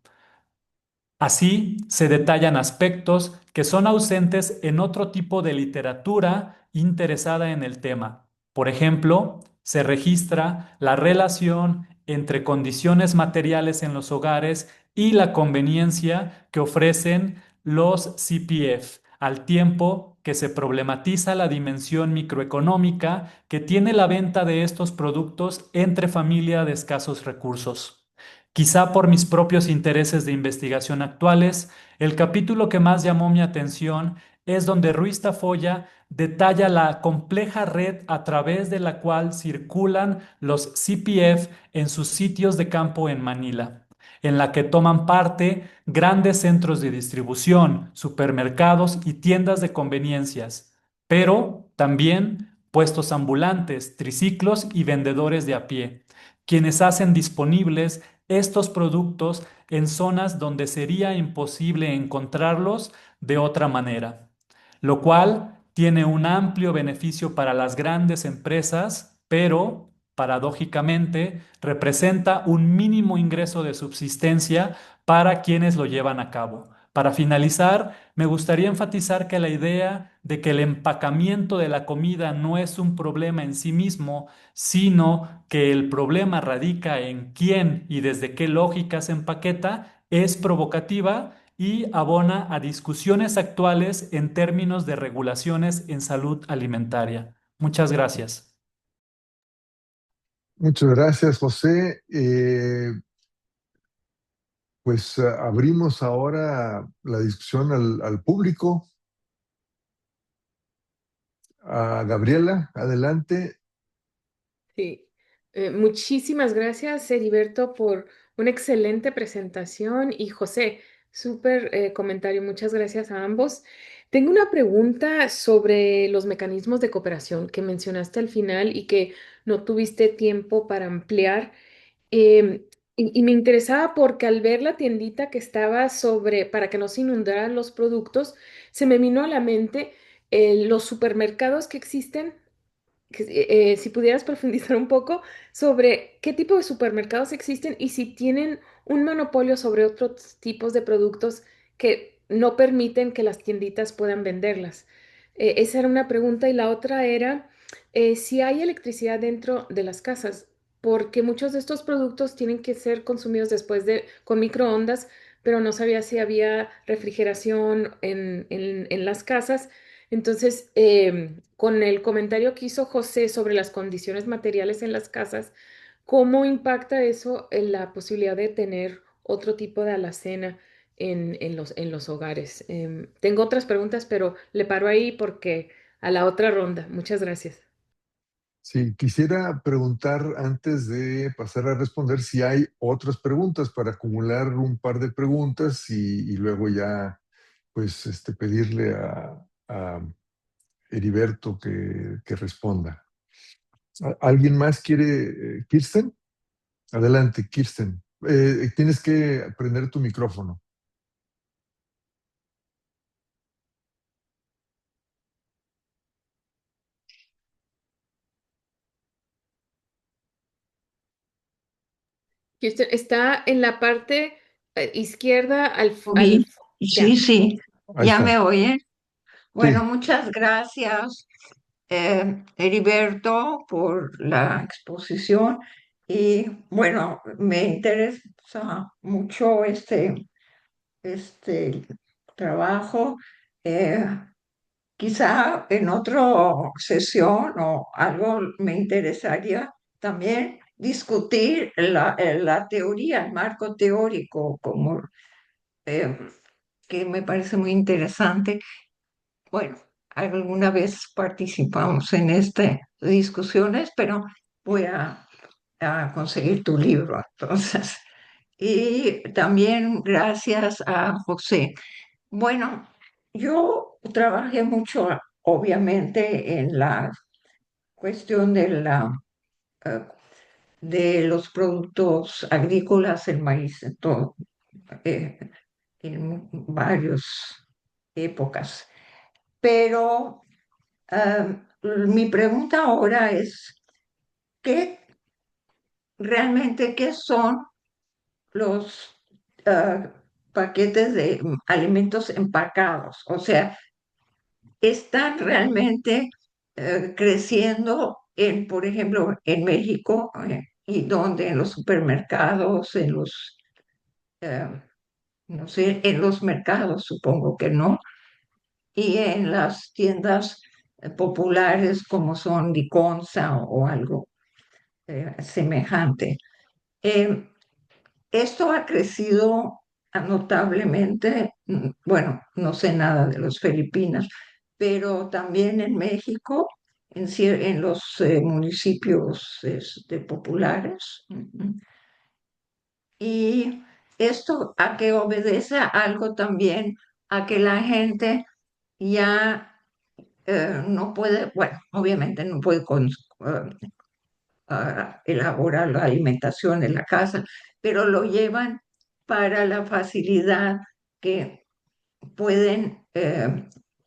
Así, se detallan aspectos que son ausentes en otro tipo de literatura interesada en el tema. Por ejemplo, se registra la relación entre condiciones materiales en los hogares y la conveniencia que ofrecen los CPF, al tiempo que se problematiza la dimensión microeconómica que tiene la venta de estos productos entre familias de escasos recursos. Quizá por mis propios intereses de investigación actuales, el capítulo que más llamó mi atención es donde Ruiz Tafoya detalla la compleja red a través de la cual circulan los CPF en sus sitios de campo en Manila, en la que toman parte grandes centros de distribución, supermercados y tiendas de conveniencias, pero también puestos ambulantes, triciclos y vendedores de a pie, quienes hacen disponibles estos productos en zonas donde sería imposible encontrarlos de otra manera, lo cual tiene un amplio beneficio para las grandes empresas, pero paradójicamente representa un mínimo ingreso de subsistencia para quienes lo llevan a cabo. Para finalizar, me gustaría enfatizar que la idea de que el empacamiento de la comida no es un problema en sí mismo, sino que el problema radica en quién y desde qué lógica se empaqueta, es provocativa y abona a discusiones actuales en términos de regulaciones en salud alimentaria. Muchas gracias. Muchas gracias, José. Pues abrimos ahora la discusión al público. Gabriela, adelante. Sí, muchísimas gracias, Heriberto, por una excelente presentación y José, súper comentario. Muchas gracias a ambos. Tengo una pregunta sobre los mecanismos de cooperación que mencionaste al final y que no tuviste tiempo para ampliar. Em, y me interesaba porque al ver la tiendita que estaba sobre, para que no se inundaran los productos, se me vino a la mente los supermercados que existen si pudieras profundizar un poco sobre qué tipo de supermercados existen y si tienen un monopolio sobre otros tipos de productos que no permiten que las tienditas puedan venderlas. Esa era una pregunta y la otra era si hay electricidad dentro de las casas, porque muchos de estos productos tienen que ser consumidos después de con microondas, pero no sabía si había refrigeración en las casas. Entonces, con el comentario que hizo José sobre las condiciones materiales en las casas, ¿cómo impacta eso en la posibilidad de tener otro tipo de alacena en los hogares? Tengo otras preguntas, pero le paro ahí porque a la otra ronda. Muchas gracias. Sí, quisiera preguntar antes de pasar a responder si hay otras preguntas para acumular un par de preguntas y luego ya pues pedirle a Heriberto que responda. ¿Alguien más quiere? ¿Kirsten? Adelante, Kirsten. Tienes que prender tu micrófono. Houston, está en la parte izquierda Vi, ya. sí, sí, Ahí ya me está. oyen. Bueno, Sí, muchas gracias, Heriberto, por la exposición. Y bueno, me interesa mucho este trabajo. Eh, Quizá en otra sesión o algo me interesaría también discutir la teoría, el marco teórico, como eh, que me parece muy interesante. Bueno, alguna vez participamos en estas discusiones, pero voy a conseguir tu libro, entonces. Y también gracias a José. Bueno, yo trabajé mucho, obviamente, en la cuestión eh, de los productos agrícolas, el maíz, eh, en varias épocas. Pero mi pregunta ahora es, ¿qué qué son los eh, paquetes de alimentos empacados? O sea, ¿están realmente creciendo por ejemplo, en México, y donde en los supermercados, eh, no sé, en los mercados, supongo que no, y en las tiendas populares como son Liconza o algo semejante? Eh, Esto ha crecido notablemente. Bueno, no sé nada de los Filipinas, pero también en México, en los municipios populares. Y esto a que obedece a algo también, a que la gente ya no puede, bueno, obviamente no puede elaborar la alimentación en la casa, pero lo llevan para la facilidad que pueden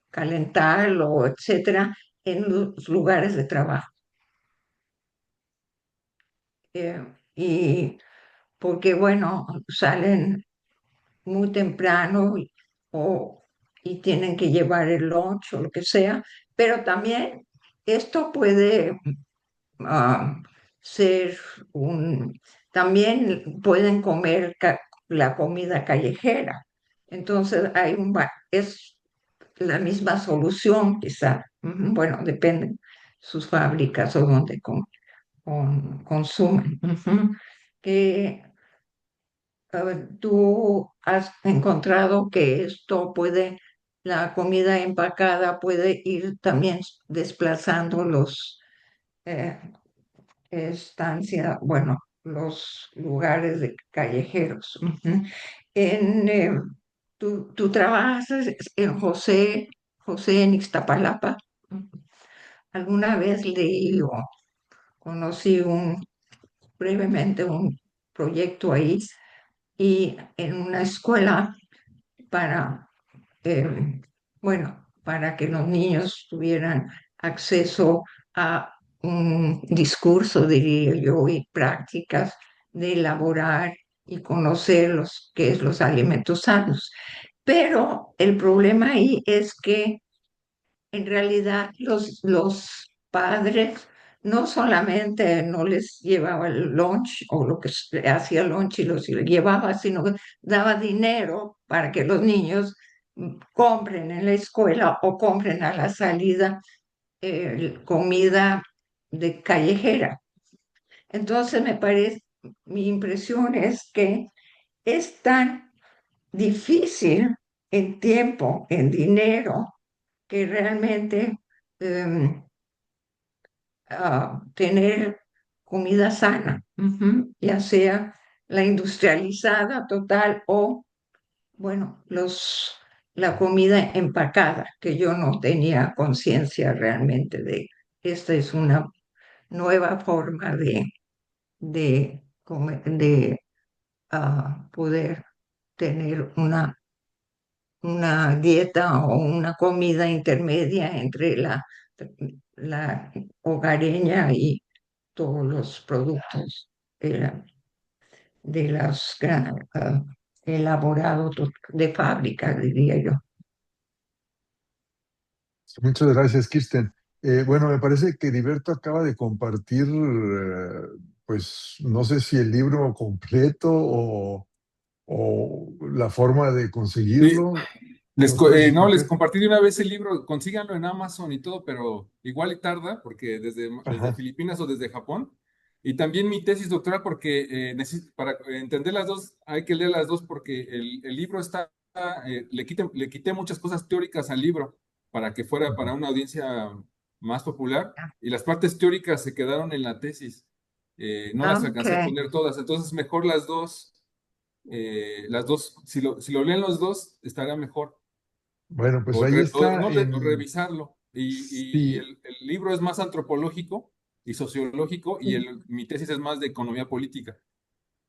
calentarlo, etcétera, en los lugares de trabajo. Y porque, bueno, salen muy temprano o, y tienen que llevar el lunch o lo que sea, pero también esto puede ah, ser también pueden comer la comida callejera. Entonces es la misma solución quizá. Bueno, depende sus fábricas o donde consumen. Que tú has encontrado que la comida empacada puede ir también desplazando eh, bueno, los lugares de callejeros. Tú trabajas en José en Ixtapalapa. Alguna vez leí o conocí brevemente un proyecto ahí y en una escuela para, eh, bueno, para que los niños tuvieran acceso a un discurso, diría yo, y prácticas de elaborar y conocer qué es los alimentos sanos. Pero el problema ahí es que en realidad los padres no solamente no les llevaba el lunch o lo que hacía lunch y los llevaba, sino que daba dinero para que los niños compren en la escuela o compren a la salida comida de callejera. Entonces mi impresión es que es tan difícil en tiempo, en dinero, que realmente em, tener comida sana, ya sea la industrializada total o, bueno, la comida empacada, que yo no tenía conciencia realmente de esta es una nueva forma de poder tener una dieta o una comida intermedia entre la hogareña y todos los productos de, de las elaborados de fábrica, diría yo. Muchas gracias, Kirsten. Bueno, me parece que Heriberto acaba de compartir, pues no sé si el libro completo o la forma de Sí, conseguirlo. ¿Nos puedes no, les explicar? compartí de una vez el libro, consíganlo en Amazon y todo, pero igual y tarda, porque desde Ajá. Filipinas o desde Japón. Y también mi tesis doctoral, porque para entender las dos, hay que leer las dos, porque el libro está, le quité muchas cosas teóricas al libro para que fuera para una audiencia más popular, y las partes teóricas se quedaron en la tesis. No las Ok, alcancé a poner todas, entonces mejor las dos, si lo leen los dos, estará mejor. Bueno, pues ahí está O en... revisarlo. Y Sí, el libro es más antropológico y sociológico, y mi tesis es más de economía política.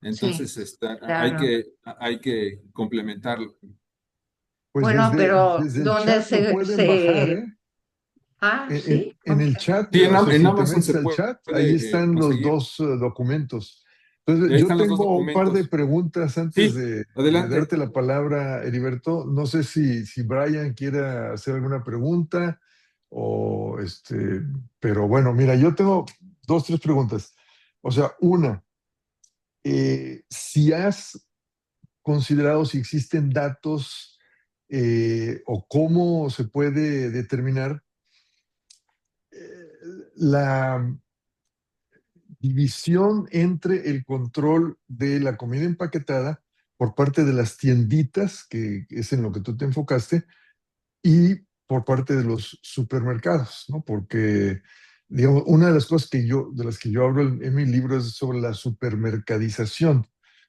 sí, Entonces, claro. hay que complementarlo. pues Bueno, pero desde el ¿dónde chat lo pueden bajar, ¿eh? sí, En ok. el chat, Sí, o sea, en si te Amazon metes se al chat, ahí puede están los conseguir. dos documentos. Y Entonces, ahí yo están los dos tengo un par de documentos. preguntas antes Sí, de adelante. darte la palabra, Heriberto. No sé si Brian quiere hacer alguna pregunta o pero bueno, mira, yo tengo dos, tres preguntas. O sea, una, si has considerado si existen datos o cómo se puede determinar eh, la división entre el control de la comida empaquetada por parte de las tienditas, que es en lo que tú te enfocaste, y por parte de los supermercados, ¿no? Porque, digamos, una de las cosas de las que yo hablo en mi libro es sobre la supermercadización.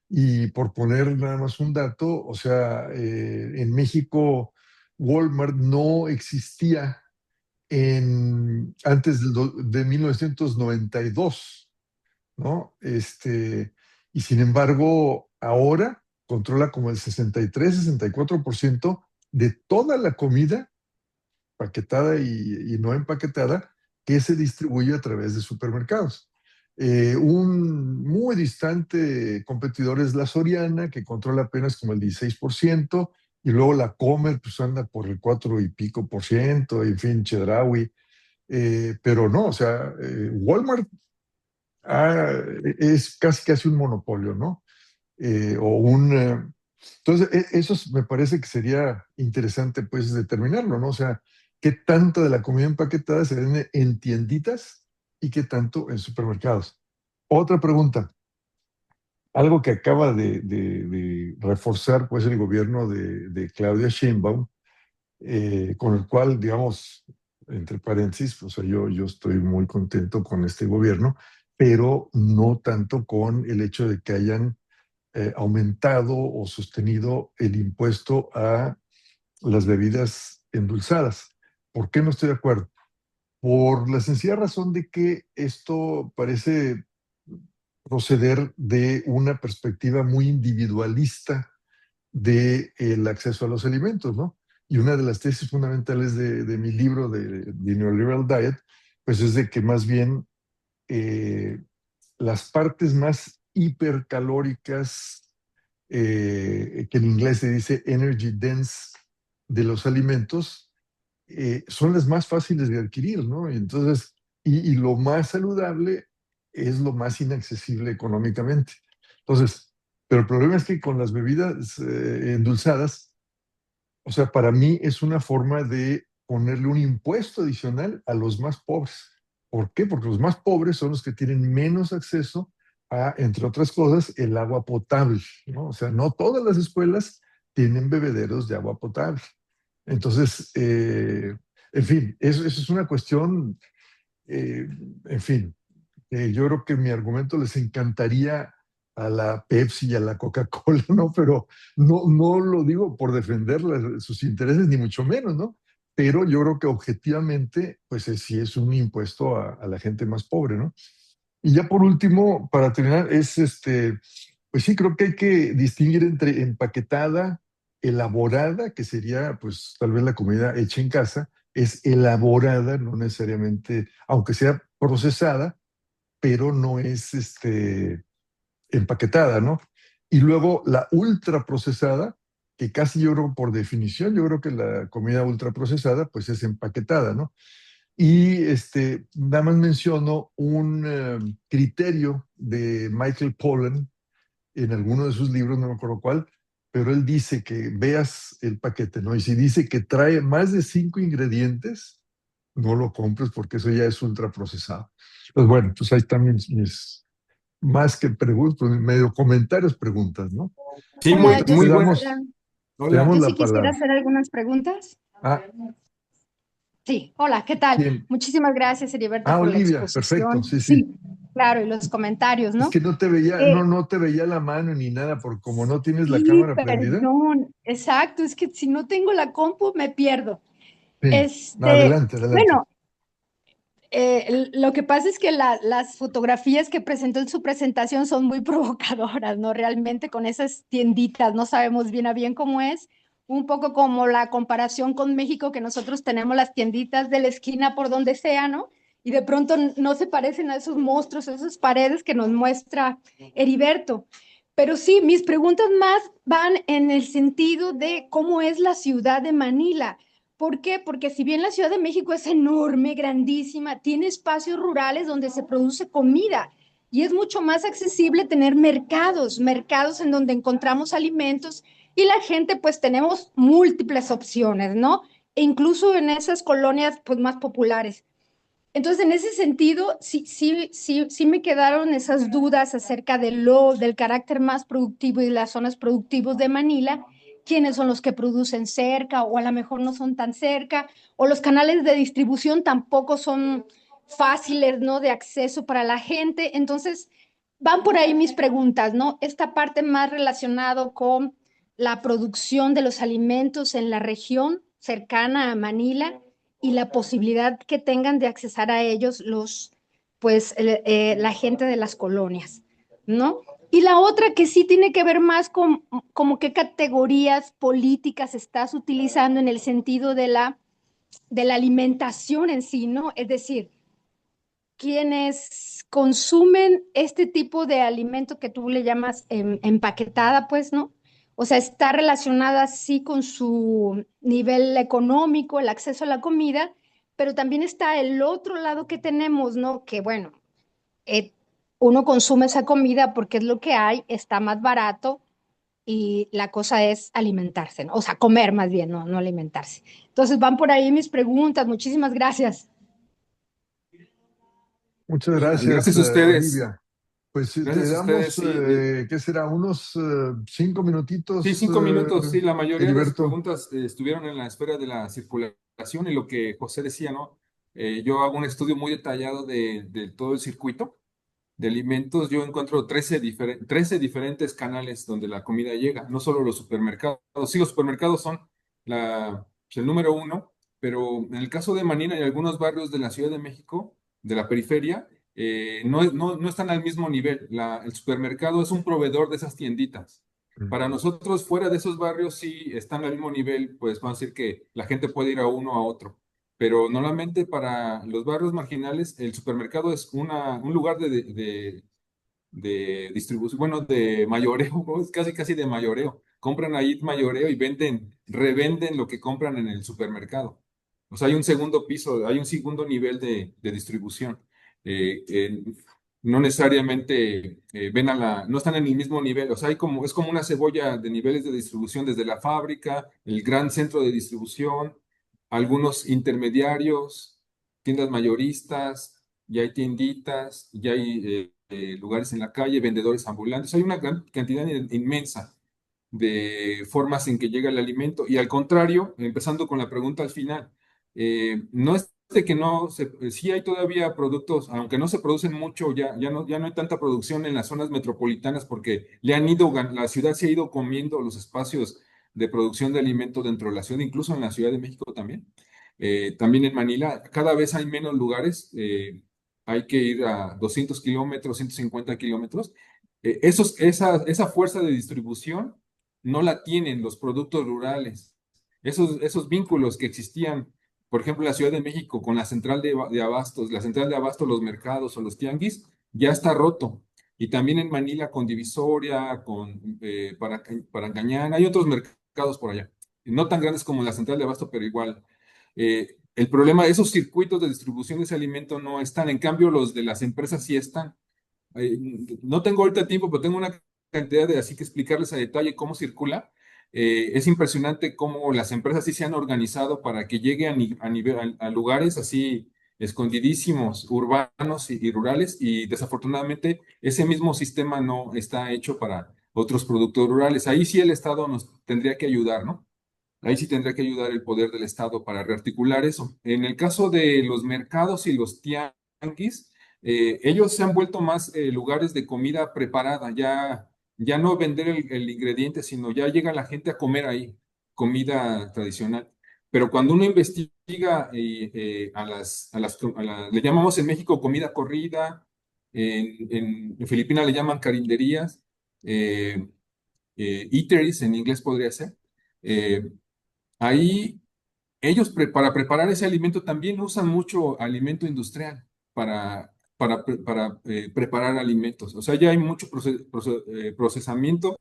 Y por poner nada más un dato, o sea, en México, Walmart no existía antes de 1992, ¿no? Y sin embargo, ahora controla como el 63-64% de toda la comida paquetada y no empaquetada que se distribuye a través de supermercados. Un muy distante competidor es la Soriana, que controla apenas como el 16%, y luego la Comer pues anda por el 4 y pico por ciento, en fin, Chedraui. Pero no, o sea, Walmart es casi un monopolio, ¿no? O entonces, eso me parece que sería interesante, pues, determinarlo, ¿no? O sea, qué tanto de la comida empaquetada se vende en tienditas y qué tanto en supermercados. Otra pregunta, algo que acaba de reforzar, pues, el gobierno de Claudia Sheinbaum, con el cual, digamos, entre paréntesis, o sea, yo estoy muy contento con este gobierno, pero no tanto con el hecho de que hayan aumentado o sostenido el impuesto a las bebidas endulzadas. ¿Por qué no estoy de acuerdo? Por la sencilla razón de que esto parece proceder de una perspectiva muy individualista del acceso a los alimentos, ¿no? Y una de las tesis fundamentales de mi libro de Neoliberal Diet, pues es de que más bien eh, las partes más hipercalóricas, que en inglés se dice energy dense, de los alimentos, son las más fáciles de adquirir, ¿no? Y entonces, y lo más saludable es lo más inaccesible económicamente. Entonces, pero el problema es que con las bebidas endulzadas, o sea, para mí es una forma de ponerle un impuesto adicional a los más pobres. ¿Por qué? Porque los más pobres son los que tienen menos acceso a, entre otras cosas, el agua potable, ¿no? O sea, no todas las escuelas tienen bebederos de agua potable. Entonces, en fin, eso es una cuestión, eh, en fin, yo creo que mi argumento les encantaría a la Pepsi y a la Coca-Cola, ¿no? Pero no lo digo por defender sus intereses, ni mucho menos, ¿no? Pero yo creo que objetivamente, pues sí es un impuesto a la gente más pobre, ¿no? Y ya por último, para terminar, pues sí, creo que hay que distinguir entre empaquetada, elaborada, que sería pues tal vez la comida hecha en casa, es elaborada, no necesariamente, aunque sea procesada, pero no es empaquetada, ¿no? Y luego la ultraprocesada, que casi yo creo por definición, yo creo que la comida ultraprocesada pues es empaquetada, ¿no? Y nada más menciono un criterio de Michael Pollan en alguno de sus libros, no me acuerdo cuál, pero él dice que veas el paquete, ¿no? Y si dice que trae más de 5 ingredientes, no lo compres porque eso ya es ultraprocesado. Pues bueno, pues ahí están más que preguntas, pues medio comentarios, preguntas, ¿no? Sí, Pues muy, Hola, yo muy sí buenas. quisiera, te Hola. damos yo la sí quisiera palabra. hacer algunas preguntas. Ah, Sí, hola, ¿qué tal? ¿quién? Muchísimas gracias, Heriberto, Ah, por la Olivia, perfecto, exposición. sí, sí. Sí, claro, y los comentarios, Es ¿no? que no te veía, Eh, no te veía la mano ni nada, porque como no tienes la sí, cámara prendida. perdón, exacto, es que si no tengo la compu me pierdo. Sí, adelante, adelante. Bueno, lo que pasa es que las fotografías que presentó en su presentación son muy provocadoras, ¿no? Realmente con esas tienditas, no sabemos bien a bien cómo es, un poco como la comparación con México, que nosotros tenemos las tienditas de la esquina por donde sea, ¿no? Y de pronto no se parecen a esos monstruos, a esas paredes que nos muestra Heriberto. Pero sí, mis preguntas más van en el sentido de cómo es la ciudad de Manila. ¿Por qué? Porque si bien la Ciudad de México es enorme, grandísima, tiene espacios rurales donde se produce comida y es mucho más accesible tener mercados, mercados en donde encontramos alimentos y la gente pues tenemos múltiples opciones, ¿no? E incluso en esas colonias pues más populares. Entonces, en ese sentido, sí me quedaron esas dudas acerca del carácter más productivo y de las zonas productivas de Manila, quiénes son los que producen cerca o a lo mejor no son tan cerca, o los canales de distribución tampoco son fáciles, ¿no? De acceso para la gente. Entonces, van por ahí mis preguntas, ¿no? Esta parte más relacionado con la producción de los alimentos en la región cercana a Manila y la posibilidad que tengan de accesar a ellos la gente de las colonias, ¿no? Y la otra que sí tiene que ver más con como qué categorías políticas estás utilizando en el sentido de la alimentación en sí, ¿no? Es decir, quienes consumen este tipo de alimento que tú le llamas empaquetada, pues, ¿no? O sea, está relacionada sí con su nivel económico, el acceso a la comida, pero también está el otro lado que tenemos, ¿no? Que bueno, eh, uno consume esa comida porque es lo que hay, está más barato y la cosa es alimentarse, ¿no? O sea, comer más bien, no alimentarse. Entonces van por ahí mis preguntas. Muchísimas gracias. Muchas gracias, Gracias a ustedes. Olivia. Pues te Gracias a ustedes. damos, Sí, ¿qué será? Unos 5 minutitos, 5 minutos. Sí, la mayoría de las Heriberto. preguntas estuvieron en la esfera de la circulación y lo que José decía, ¿no? Yo hago un estudio muy detallado de todo el circuito de alimentos. Yo encuentro 13 diferentes canales donde la comida llega, no solo los supermercados. Sí, los supermercados son el número uno, pero en el caso de Manila y algunos barrios de la Ciudad de México, de la periferia, no están al mismo nivel. El supermercado es un proveedor de esas tienditas. Para nosotros, fuera de esos barrios, sí están al mismo nivel, pues vamos a decir que la gente puede ir a uno a otro. Pero normalmente para los barrios marginales, el supermercado es un lugar de distribución, bueno, de mayoreo, es casi de mayoreo. Compran ahí mayoreo y revenden lo que compran en el supermercado. O sea, hay un segundo piso, hay un segundo nivel de distribución. Eh, eh, no necesariamente no están en el mismo nivel. O sea, es como una cebolla de niveles de distribución desde la fábrica, el gran centro de distribución, algunos intermediarios, tiendas mayoristas, ya hay tienditas, ya hay lugares en la calle, vendedores ambulantes. Hay una gran cantidad inmensa de formas en que llega el alimento. Y al contrario, empezando con la pregunta al final, no es de que sí hay todavía productos, aunque no se producen mucho, ya no hay tanta producción en las zonas metropolitanas porque la ciudad se ha ido comiendo los espacios de producción de alimentos dentro de la ciudad, incluso en la Ciudad de México también. También en Manila, cada vez hay menos lugares, hay que ir a 200 kilómetros, 150 kilómetros. Esa fuerza de distribución no la tienen los productos rurales. Esos vínculos que existían, por ejemplo, en la Ciudad de México con la central de abastos, la central de abastos, los mercados o los tianguis, ya está roto. Y también en Manila con Divisoria, para Cañán, hay otros mercados supermercados por allá. No tan grandes como la central de abasto, pero igual. El problema, esos circuitos de distribución de ese alimento no están, en cambio los de las empresas sí están. Eh, no tengo ahorita tiempo, pero tengo una cantidad de así que explicarles a detalle cómo circula. Es impresionante cómo las empresas sí se han organizado para que llegue a nivel, a lugares así escondidísimos, urbanos y rurales, y desafortunadamente ese mismo sistema no está hecho para otros productos rurales. Ahí sí el Estado nos tendría que ayudar, ¿no? Ahí sí tendría que ayudar el poder del Estado para rearticular eso. En el caso de los mercados y los tianguis, ellos se han vuelto más lugares de comida preparada, ya no vender el ingrediente, sino ya llega la gente a comer ahí, comida tradicional. Pero cuando uno investiga le llamamos en México comida corrida, en Filipinas le llaman carinderías, eateries en inglés podría ser. eh, Ahí ellos para preparar ese alimento también usan mucho alimento industrial para preparar alimentos. O sea, ya hay mucho procesamiento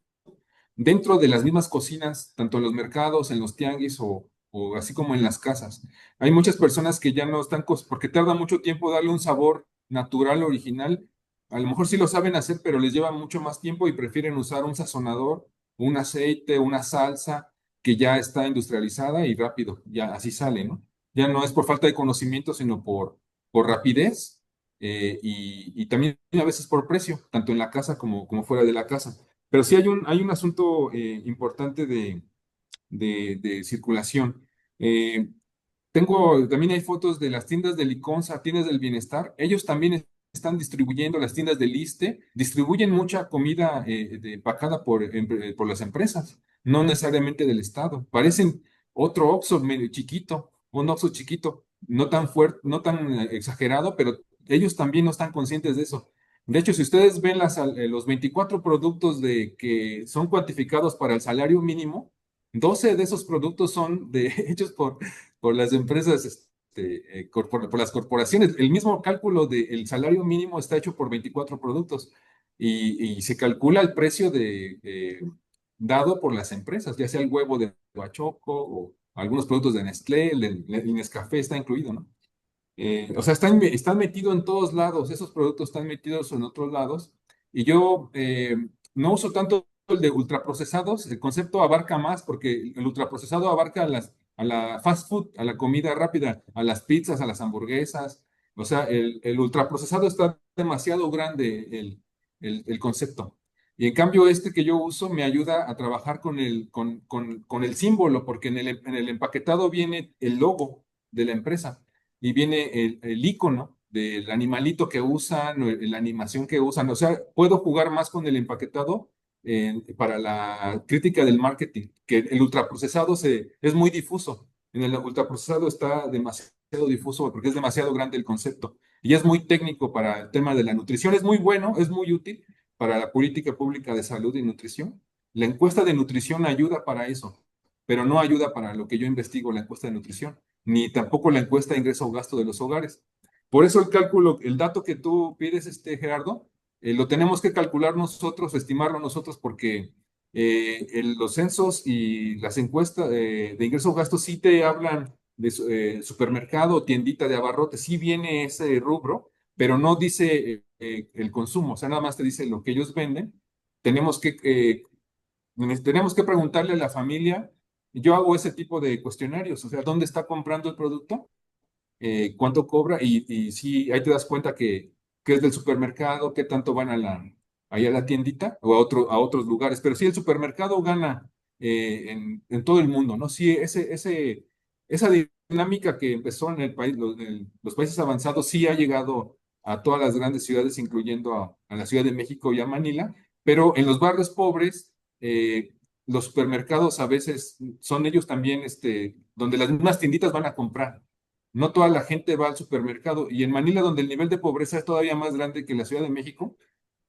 dentro de las mismas cocinas, tanto en los mercados, en los tianguis o así como en las casas. Hay muchas personas que ya no están, porque tarda mucho tiempo darle un sabor natural, original. A lo mejor sí lo saben hacer, pero les lleva mucho más tiempo y prefieren usar un sazonador, un aceite, una salsa que ya está industrializada y rápido, ya así sale, ¿no? Ya no es por falta de conocimiento, sino por rapidez y también a veces por precio, tanto en la casa como fuera de la casa. Pero sí hay un asunto importante de circulación. Eh, también hay fotos de las tiendas de Liconza, tiendas del bienestar. Ellos también están distribuyendo las tiendas del Iste, distribuyen mucha comida empacada por las empresas, no necesariamente del Estado. Parecen otro Oxxo medio chiquito, un Oxxo chiquito, no tan fuerte, no tan exagerado, pero ellos también no están conscientes de eso. De hecho, si ustedes ven los 24 productos que son cuantificados para el salario mínimo, 12 de esos productos son hechos por las empresas, por las corporaciones. El mismo cálculo del salario mínimo está hecho por 24 productos y se calcula el precio dado por las empresas, ya sea el huevo de Bachoco o algunos productos de Nestlé, el Nescafé está incluido, ¿no? O sea, están metidos en todos lados, esos productos están metidos en otros lados, y yo no uso tanto el de ultraprocesados, el concepto abarca más, porque el ultraprocesado abarca a la fast food, a la comida rápida, a las pizzas, a las hamburguesas, o sea, el ultraprocesado está demasiado grande el concepto. Y en cambio, este que yo uso me ayuda a trabajar con el símbolo, porque en el empaquetado viene el logo de la empresa y viene el icono del animalito que usan, o la animación que usan. O sea, puedo jugar más con el empaquetado para la crítica del marketing, que el ultraprocesado es muy difuso. En el ultraprocesado está demasiado difuso porque es demasiado grande el concepto. Y es muy técnico para el tema de la nutrición. Es muy bueno, es muy útil para la política pública de salud y nutrición. La encuesta de nutrición ayuda para eso, pero no ayuda para lo que yo investigo, la encuesta de nutrición, ni tampoco la encuesta de ingreso o gasto de los hogares. Por eso el cálculo, el dato que tú pides, Gerardo, lo tenemos que calcular nosotros, estimarlo nosotros, porque los censos y las encuestas de ingreso o gasto sí te hablan de supermercado, tiendita de abarrotes, sí viene ese rubro, pero no dice el consumo, o sea, nada más te dice lo que ellos venden. Tenemos tenemos que preguntarle a la familia. Yo hago ese tipo de cuestionarios, o sea, ¿dónde está comprando el producto? ¿Cuánto cobra? Y sí, ahí te das cuenta que es del supermercado, qué tanto van ahí a la tiendita o a otros lugares. Pero sí, el supermercado gana en todo el mundo, ¿no? Sí, esa dinámica que empezó en el país, los países avanzados, sí ha llegado a todas las grandes ciudades, incluyendo a la Ciudad de México y a Manila, pero en los barrios pobres, los supermercados a veces son ellos también, donde las mismas tienditas van a comprar. No toda la gente va al supermercado. Y en Manila, donde el nivel de pobreza es todavía más grande que la Ciudad de México,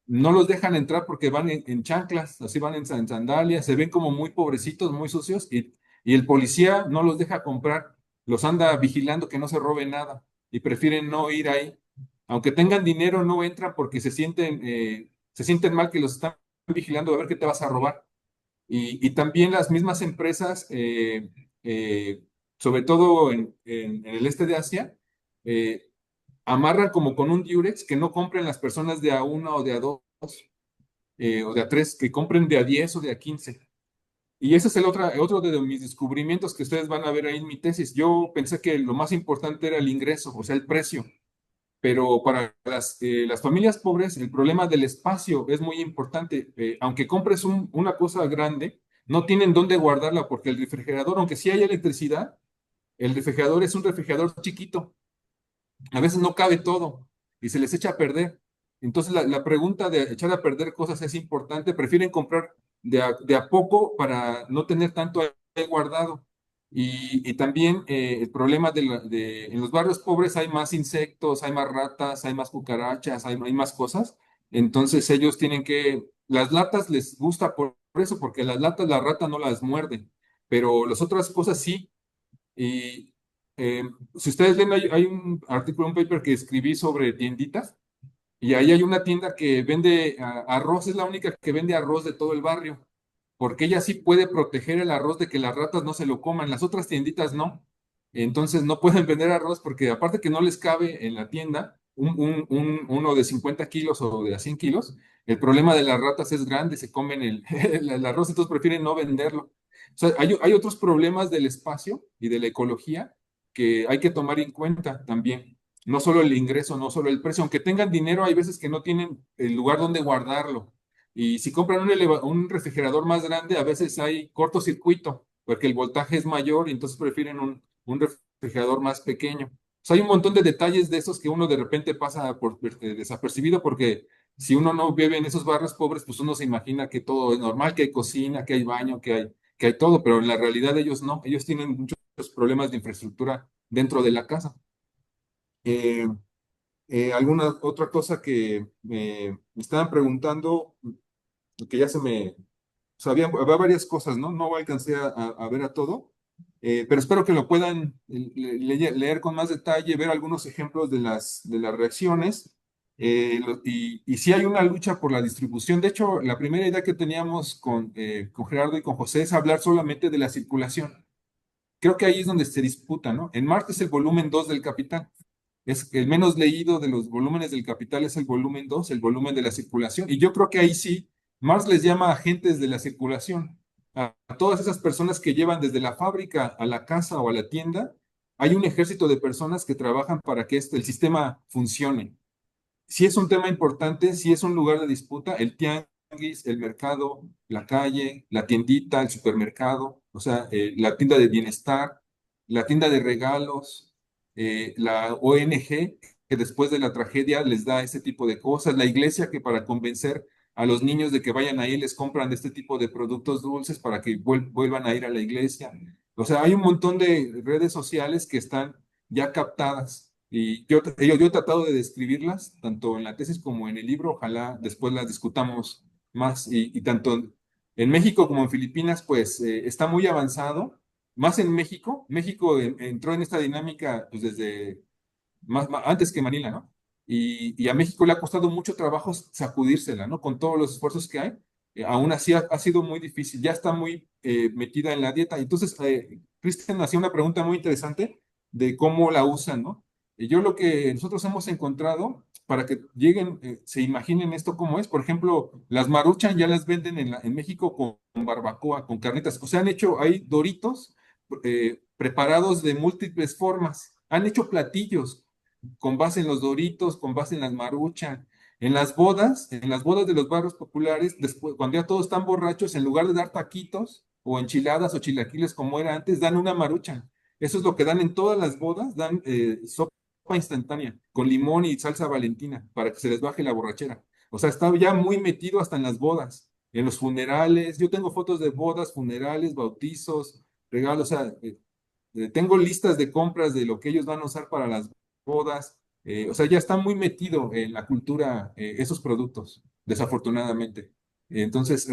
no los dejan entrar porque van en chanclas, así van en sandalias, se ven como muy pobrecitos, muy sucios, y el policía no los deja comprar, los anda vigilando que no se robe nada y prefieren no ir ahí. Aunque tengan dinero, no entran porque se sienten mal que los están vigilando a ver qué te vas a robar. Y también las mismas empresas, eh, sobre todo en el este de Asia, eh, amarran como con un diurex que no compren las personas de a uno o de a dos o de a tres, que compren de a 10 o de a 15. Y ese es otro de mis descubrimientos que ustedes van a ver ahí en mi tesis. Yo pensé que lo más importante era el ingreso, o sea, el precio. Pero para las familias pobres, el problema del espacio es muy importante. Aunque compres una cosa grande, no tienen dónde guardarla porque el refrigerador, aunque sí hay electricidad, el refrigerador es un refrigerador chiquito. A veces no cabe todo y se les echa a perder. Entonces la pregunta de echar a perder cosas es importante. Prefieren comprar de a poco para no tener tanto ahí guardado. Y también el problema en los barrios pobres hay más insectos, hay más ratas, hay más cucarachas, hay más cosas. Entonces ellos tienen las latas les gusta por eso, porque las latas la rata no las muerde, pero las otras cosas sí. Y eh, si ustedes leen, hay un artículo, un paper que escribí sobre tienditas, y ahí hay una tienda que vende arroz, es la única que vende arroz de todo el barrio, porque ella sí puede proteger el arroz de que las ratas no se lo coman, las otras tienditas no. Entonces no pueden vender arroz porque aparte que no les cabe en la tienda uno de 50 kilos o de a 100 kilos, el problema de las ratas es grande, se comen el arroz, entonces prefieren no venderlo. O sea, hay otros problemas del espacio y de la ecología que hay que tomar en cuenta también. No solo el ingreso, no solo el precio, aunque tengan dinero, hay veces que no tienen el lugar donde guardarlo. Y si compran un refrigerador más grande, a veces hay cortocircuito, porque el voltaje es mayor y entonces prefieren un refrigerador más pequeño. O sea, hay un montón de detalles de esos que uno de repente pasa por desapercibido, porque si uno no vive en esos barrios pobres, pues uno se imagina que todo es normal, que hay cocina, que hay baño, que hay todo, pero en la realidad ellos no, ellos tienen muchos problemas de infraestructura dentro de la casa. Eh, ¿Alguna otra cosa que me estaban preguntando, que ya se me... O sea, había varias cosas, ¿no? No alcancé a ver a todo, pero espero que lo puedan leer con más detalle, ver algunos ejemplos de las reacciones. Y sí hay una lucha por la distribución. De hecho, la primera idea que teníamos con Gerardo y con José es hablar solamente de la circulación. Creo que ahí es donde se disputa, ¿no? En Marte es el volumen 2 del Capital. Es el menos leído de los volúmenes del Capital, es el volumen 2, el volumen de la circulación. Y yo creo que ahí sí, Marx les llama agentes de la circulación. A todas esas personas que llevan desde la fábrica a la casa o a la tienda, hay un ejército de personas que trabajan para que el sistema funcione. Si es un tema importante, si es un lugar de disputa, el tianguis, el mercado, la calle, la tiendita, el supermercado, o sea, la tienda de bienestar, la tienda de regalos, la ONG que después de la tragedia les da ese tipo de cosas, la iglesia que para convencer a los niños de que vayan ahí les compran este tipo de productos dulces para que vuelvan a ir a la iglesia. O sea, hay un montón de redes sociales que están ya captadas. Y yo he tratado de describirlas, tanto en la tesis como en el libro, ojalá después las discutamos más. Y tanto en México como en Filipinas, pues está muy avanzado. Más en México, México entró en esta dinámica pues, desde antes que Manila, ¿no? Y a México le ha costado mucho trabajo sacudírsela, ¿no? Con todos los esfuerzos que hay, aún así ha sido muy difícil, ya está muy metida en la dieta. Entonces, Cristian hacía una pregunta muy interesante de cómo la usan, ¿no? Yo lo que nosotros hemos encontrado, para que lleguen, se imaginen esto cómo es, por ejemplo, las Maruchan ya las venden en México con barbacoa, con carnitas, o sea, han hecho, hay Doritos preparados de múltiples formas, han hecho platillos con base en los Doritos, con base en las Maruchan. En las bodas de los barrios populares, después, cuando ya todos están borrachos, en lugar de dar taquitos o enchiladas o chilaquiles como era antes, dan una Maruchan. Eso es lo que dan en todas las bodas, dan sopa instantánea con limón y salsa Valentina para que se les baje la borrachera. O sea, está ya muy metido hasta en las bodas, en los funerales. Yo tengo fotos de bodas, funerales, bautizos, regalos. O sea, tengo listas de compras de lo que ellos van a usar para las bodas. O sea, ya está muy metido en la cultura esos productos, desafortunadamente. Entonces,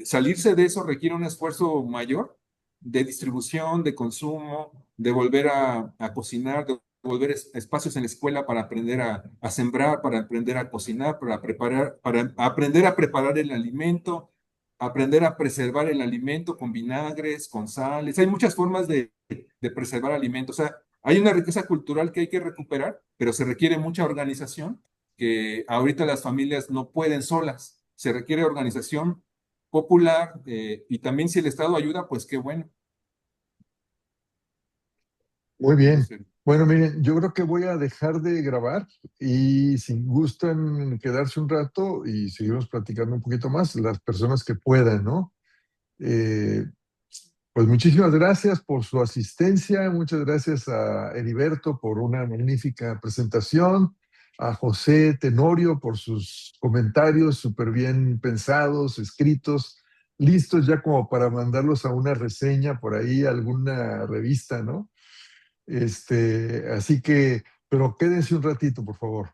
salirse de eso requiere un esfuerzo mayor de distribución, de consumo, de volver a cocinar, de volver espacios en la escuela para aprender a sembrar, para aprender a cocinar, para preparar, para aprender a preparar el alimento, aprender a preservar el alimento con vinagres, con sales. Hay muchas formas de preservar alimentos. O sea, hay una riqueza cultural que hay que recuperar, pero se requiere mucha organización que ahorita las familias no pueden solas. Se requiere organización popular y también si el Estado ayuda, pues qué bueno. Muy No bien. sé. Bueno, miren, yo creo que voy a dejar de grabar y si gustan quedarse un rato y seguimos platicando un poquito más, las personas que puedan, ¿no? Eh, pues muchísimas gracias por su asistencia, muchas gracias a Heriberto por una magnífica presentación, a José Tenorio por sus comentarios súper bien pensados, escritos, listos ya como para mandarlos a una reseña por ahí, a alguna revista, ¿no? Así que, pero quédense un ratito, por favor.